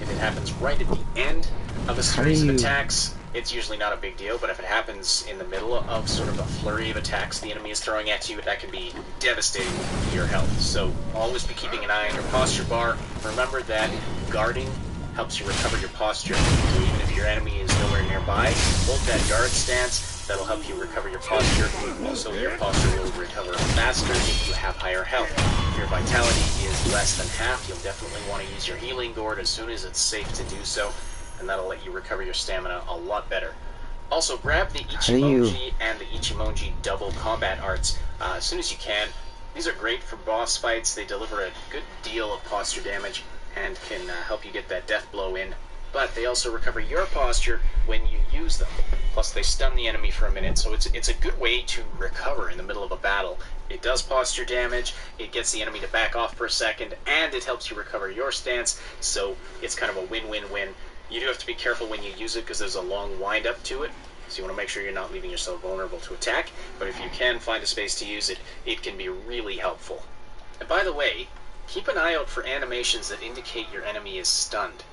If it happens right at the end of a series of attacks, it's usually not a big deal, but if it happens in the middle of sort of a flurry of attacks the enemy is throwing at you, that can be devastating to your health. So always be keeping an eye on your posture bar. Remember that guarding helps you recover your posture. So even if your enemy is nowhere nearby, hold that guard stance. That'll help you recover your posture. Also, your posture will recover faster if you have higher health. If your vitality is less than half, you'll definitely want to use your healing gourd as soon as it's safe to do so, and that'll let you recover your stamina a lot better. Also, grab the Ichimonji and the Ichimonji double combat arts as soon as you can. These are great for boss fights. They deliver a good deal of posture damage and can help you get that death blow in. But they also recover your posture when you use them. Plus, they stun the enemy for a minute, so it's a good way to recover in the middle of a battle. It does posture damage, it gets the enemy to back off for a second, and it helps you recover your stance, so it's kind of a win-win-win. You do have to be careful when you use it because there's a long wind-up to it, so you want to make sure you're not leaving yourself vulnerable to attack, but if you can find a space to use it, it can be really helpful. And by the way, keep an eye out for animations that indicate your enemy is stunned.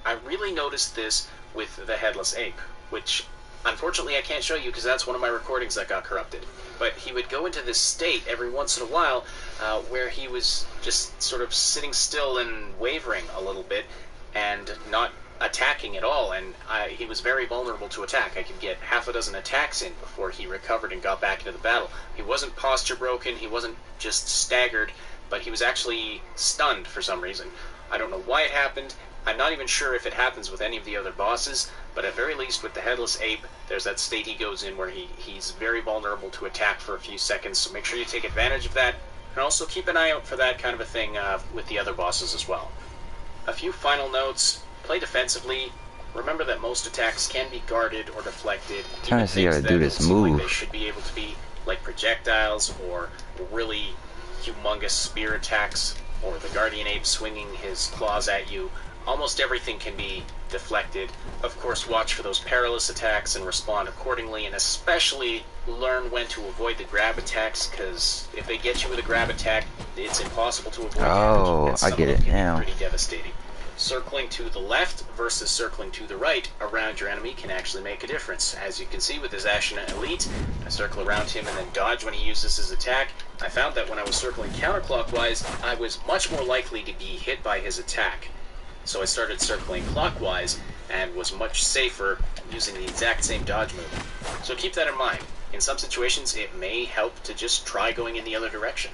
I really noticed this with the Headless Ape, which unfortunately I can't show you because that's one of my recordings that got corrupted. But he would go into this state every once in a while where he was just sort of sitting still and wavering a little bit and not attacking at all, and he was very vulnerable to attack. I could get half a dozen attacks in before he recovered and got back into the battle. He wasn't posture broken, he wasn't just staggered, but he was actually stunned for some reason. I don't know why it happened. I'm not even sure if it happens with any of the other bosses, but at very least with the Headless Ape, there's that state he goes in where he's very vulnerable to attack for a few seconds, so make sure you take advantage of that, and also keep an eye out for that kind of a thing with the other bosses as well. A few final notes: play defensively. Remember that most attacks can be guarded or deflected. I'm trying to see how to do this move. Like they should be able to be, like projectiles or really humongous spear attacks, or the Guardian Ape swinging his claws at you. Almost everything can be deflected. Of course, watch for those perilous attacks and respond accordingly, and especially learn when to avoid the grab attacks, because if they get you with a grab attack, it's impossible to avoid. Oh, I get it now. Pretty devastating. Circling to the left versus circling to the right around your enemy can actually make a difference. As you can see with this Ashina Elite, I circle around him and then dodge when he uses his attack. I found that when I was circling counterclockwise, I was much more likely to be hit by his attack. So I started circling clockwise and was much safer using the exact same dodge move. So keep that in mind. In some situations, it may help to just try going in the other direction.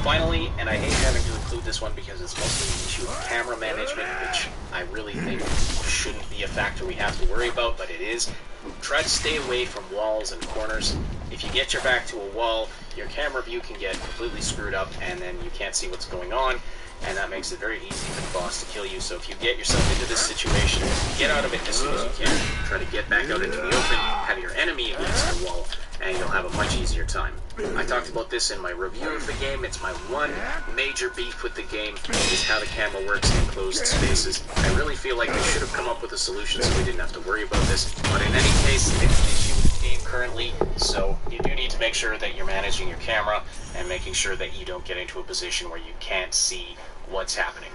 Finally, and I hate having to include this one because it's mostly an issue of camera management, which I really think shouldn't be a factor we have to worry about, but it is. Try to stay away from walls and corners. If you get your back to a wall, your camera view can get completely screwed up and then you can't see what's going on, and that makes it very easy for the boss to kill you. So if you get yourself into this situation, get out of it as soon as you can. Try to get back out into the open, have your enemy against the wall, and you'll have a much easier time. I talked about this in my review of the game. It's my one major beef with the game, is how the camera works in enclosed spaces. I really feel like they should have come up with a solution so we didn't have to worry about this, but in any case, it's an issue with the game currently, so you do need to make sure that you're managing your camera and making sure that you don't get into a position where you can't see what's happening.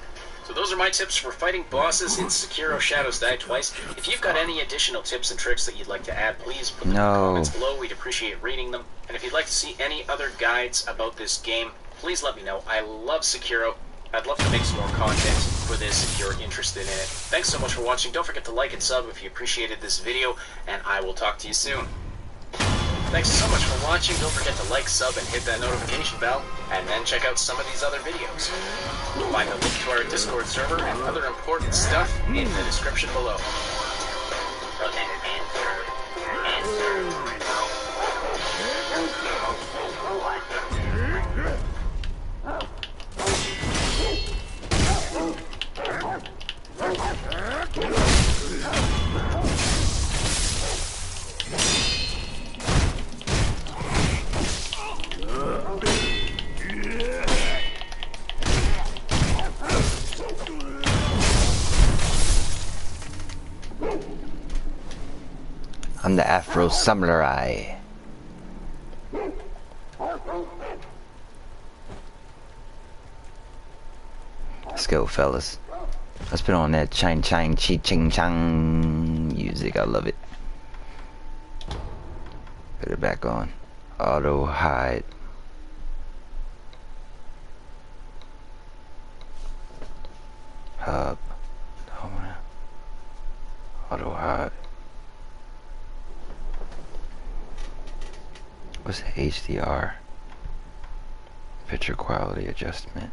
So those are my tips for fighting bosses in Sekiro Shadows Die Twice. If you've got any additional tips and tricks that you'd like to add, please put them in the comments below. We'd appreciate reading them. And if you'd like to see any other guides about this game, please let me know. I love Sekiro. I'd love to make some more content for this if you're interested in it. Thanks so much for watching. Don't forget to like and sub if you appreciated this video, and I will talk to you soon. Thanks so much for watching. Don't forget to like, sub, and hit that notification bell, and then check out some of these other videos. You'll find a link to our Discord server and other important stuff in the description below. I'm the Afro Samurai. Let's go, fellas. Let's put on that ching chang chi ching chang music. I love it. Put it back on. Auto hide. Hub. Auto hide. What's HDR? Picture quality adjustment.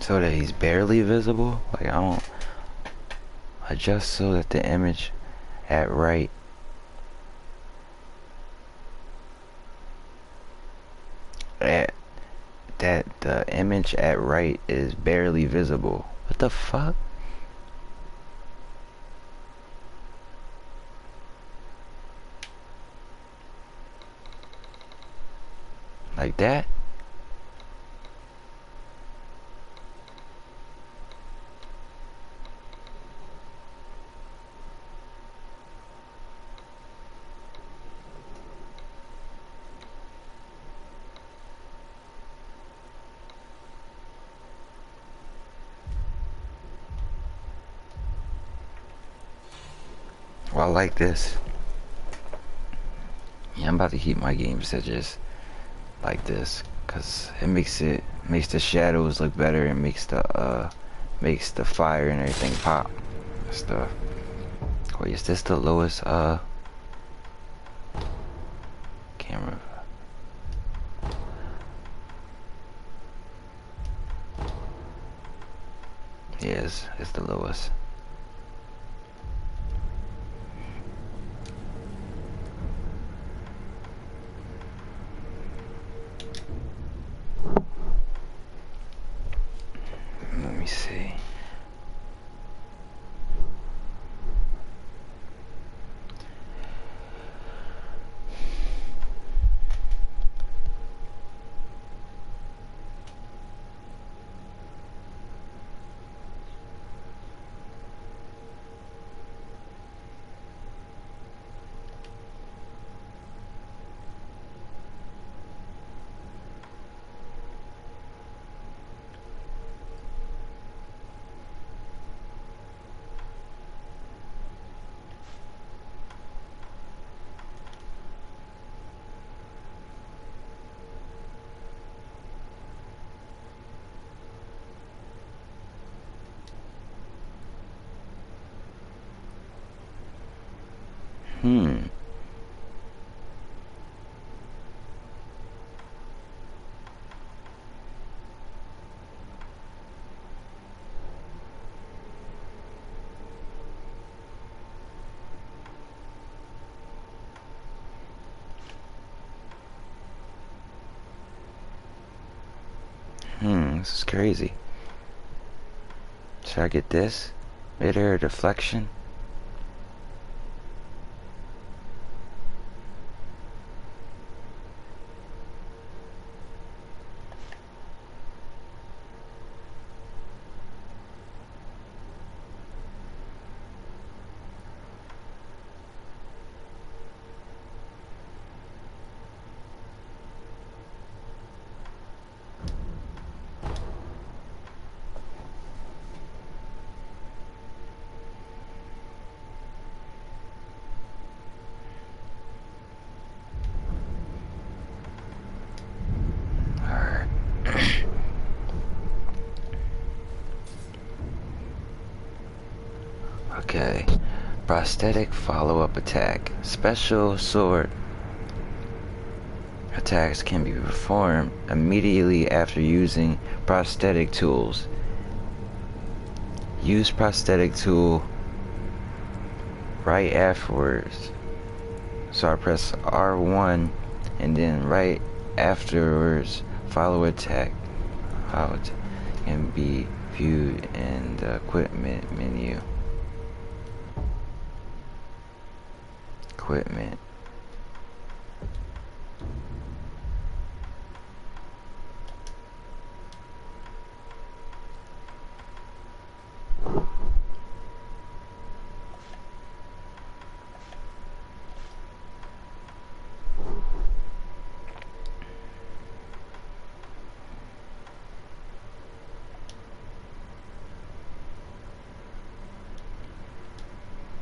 So that he's barely visible. Like I don't adjust so that the image at right at that the image at right is barely visible. What the fuck? Like that? Well, I like this. Yeah, I'm about to keep my games to just like this, cause it makes the shadows look better and makes the fire and everything pop and stuff. Wait, is this the lowest camera? Yes, it's the lowest. Let me see. This is crazy. Should I get this? Mid-air deflection? Okay. Prosthetic follow-up attack. Special sword attacks can be performed immediately after using prosthetic tools. use prosthetic tool right afterwards. So I press R1 and then right afterwards follow attack. How it can be viewed in the equipment menu. Equipment.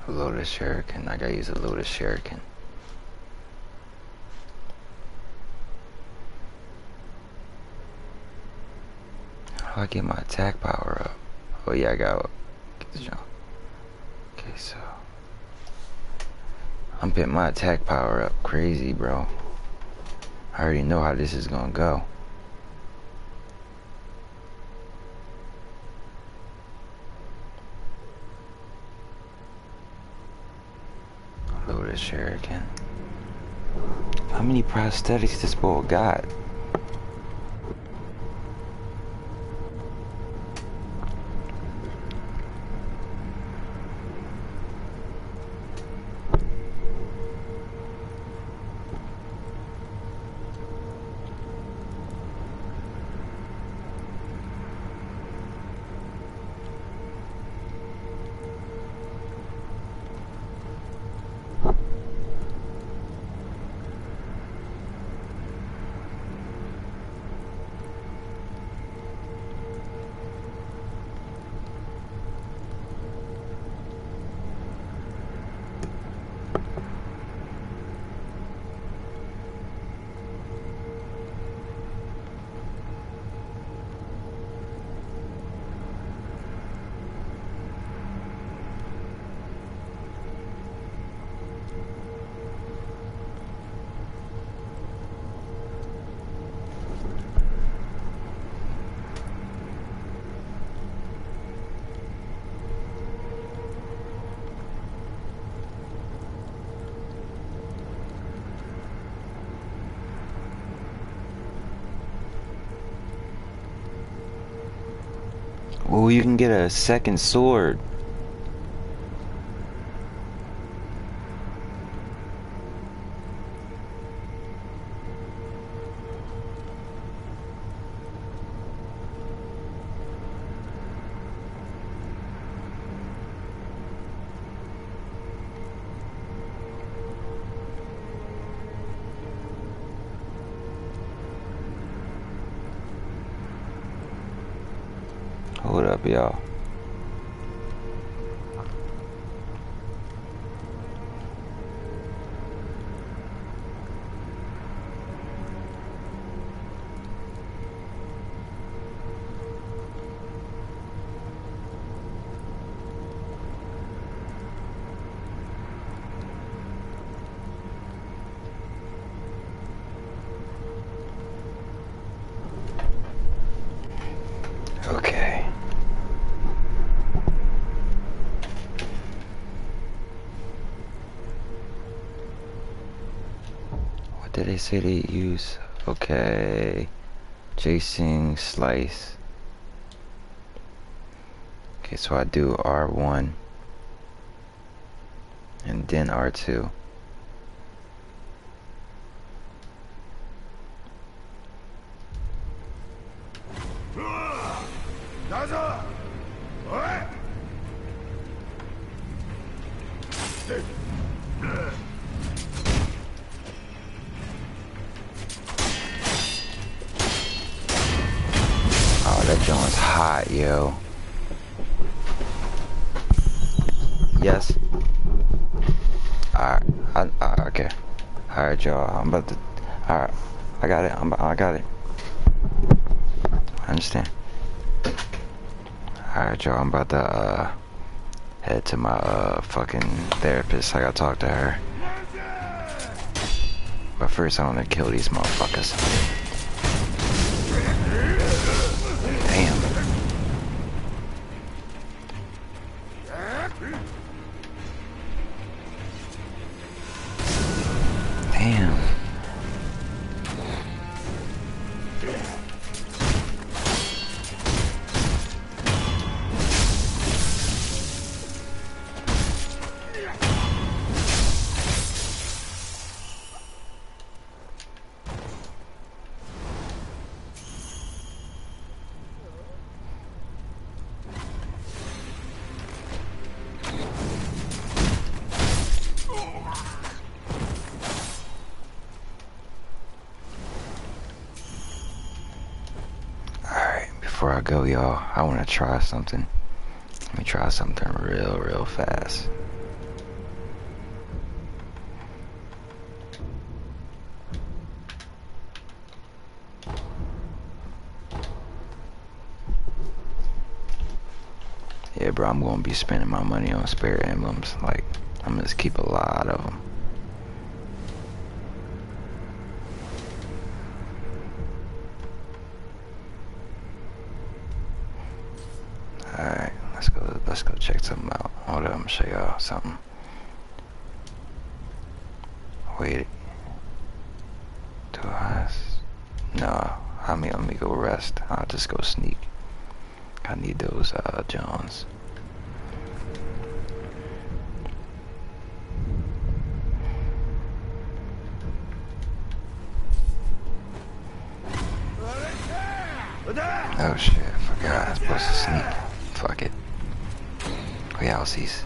Lotus Shuriken. I gotta use a Lotus Shuriken. How do I get my attack power up? Oh yeah, I gotta get this jump. Okay, so I'm putting my attack power up crazy, bro. I already know how this is gonna go. Lotus Shuriken. How many prosthetics this boy got? Oh, you can get a second sword. Hold up, y'all. Okay. What did they say they use? Okay. Chasing slice. Okay, so I do R1 and then R2. Oh, that joint's hot, yo. Yes. Alright. Okay. Alright, y'all. I'm about to. Alright. I got it. I got it. I understand. Alright, y'all. I'm about to, head to my, fucking therapist. I gotta talk to her. But first, I wanna kill these motherfuckers. Damn. before I go, y'all, I want to try something. Let me try something real fast. Yeah, bro, I'm gonna be spending my money on spirit emblems. Like, I'm gonna just keep a lot of them. Alright, let's go check something out. Hold up, I'm gonna show y'all something. Wait. Do I? No, let me go rest. I'll just go sneak. I need those Jones. Oh shit, I forgot I was supposed to sneak. Fuck it. We outsies.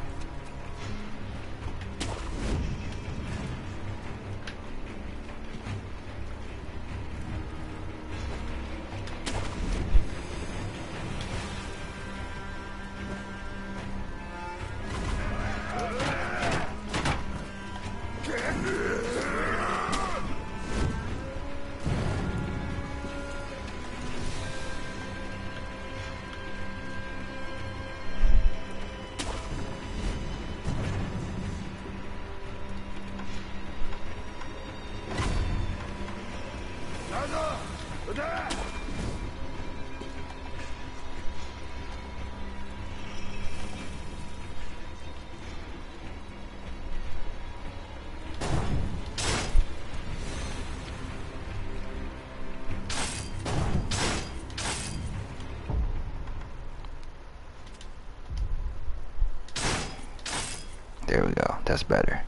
There we go. That's better.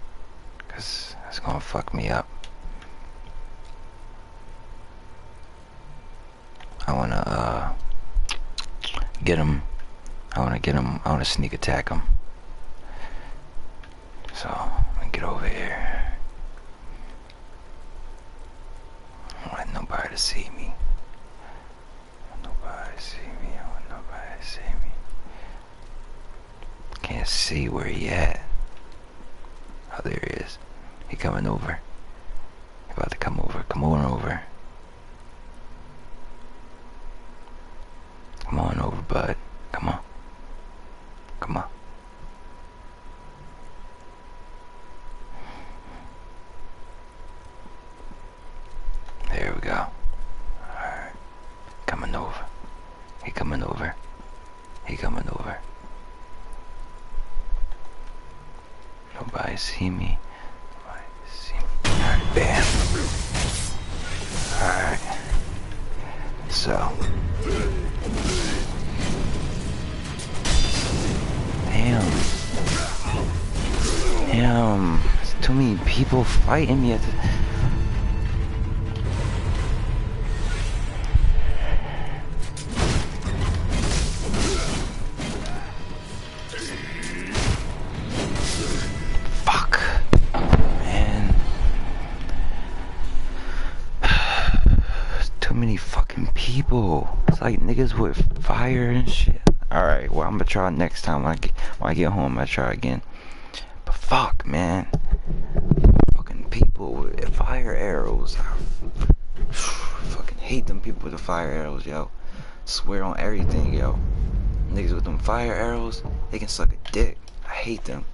Cause that's gonna fuck me up. I wanna get him. I wanna sneak attack him. So let me get over here. I don't want nobody to see me. I want nobody to see me. I want nobody to see me. Can't see where he at. Oh, there he is. He coming over. He about to come over. Come on over. Come on over, bud. Come on. Come on. There we go. Alright. Coming over. He coming over. He coming over. Nobody see me. Nobody see me. Alright, bam. Alright. So. Damn. Damn. There's too many people fighting me at the... It's like niggas with fire and shit. Alright, well, I'm gonna try next time when I get home. I try again. But fuck, man. Fucking people with fire arrows. I fucking hate them people with the fire arrows, yo. Swear on everything, yo. Niggas with them fire arrows, they can suck a dick. I hate them.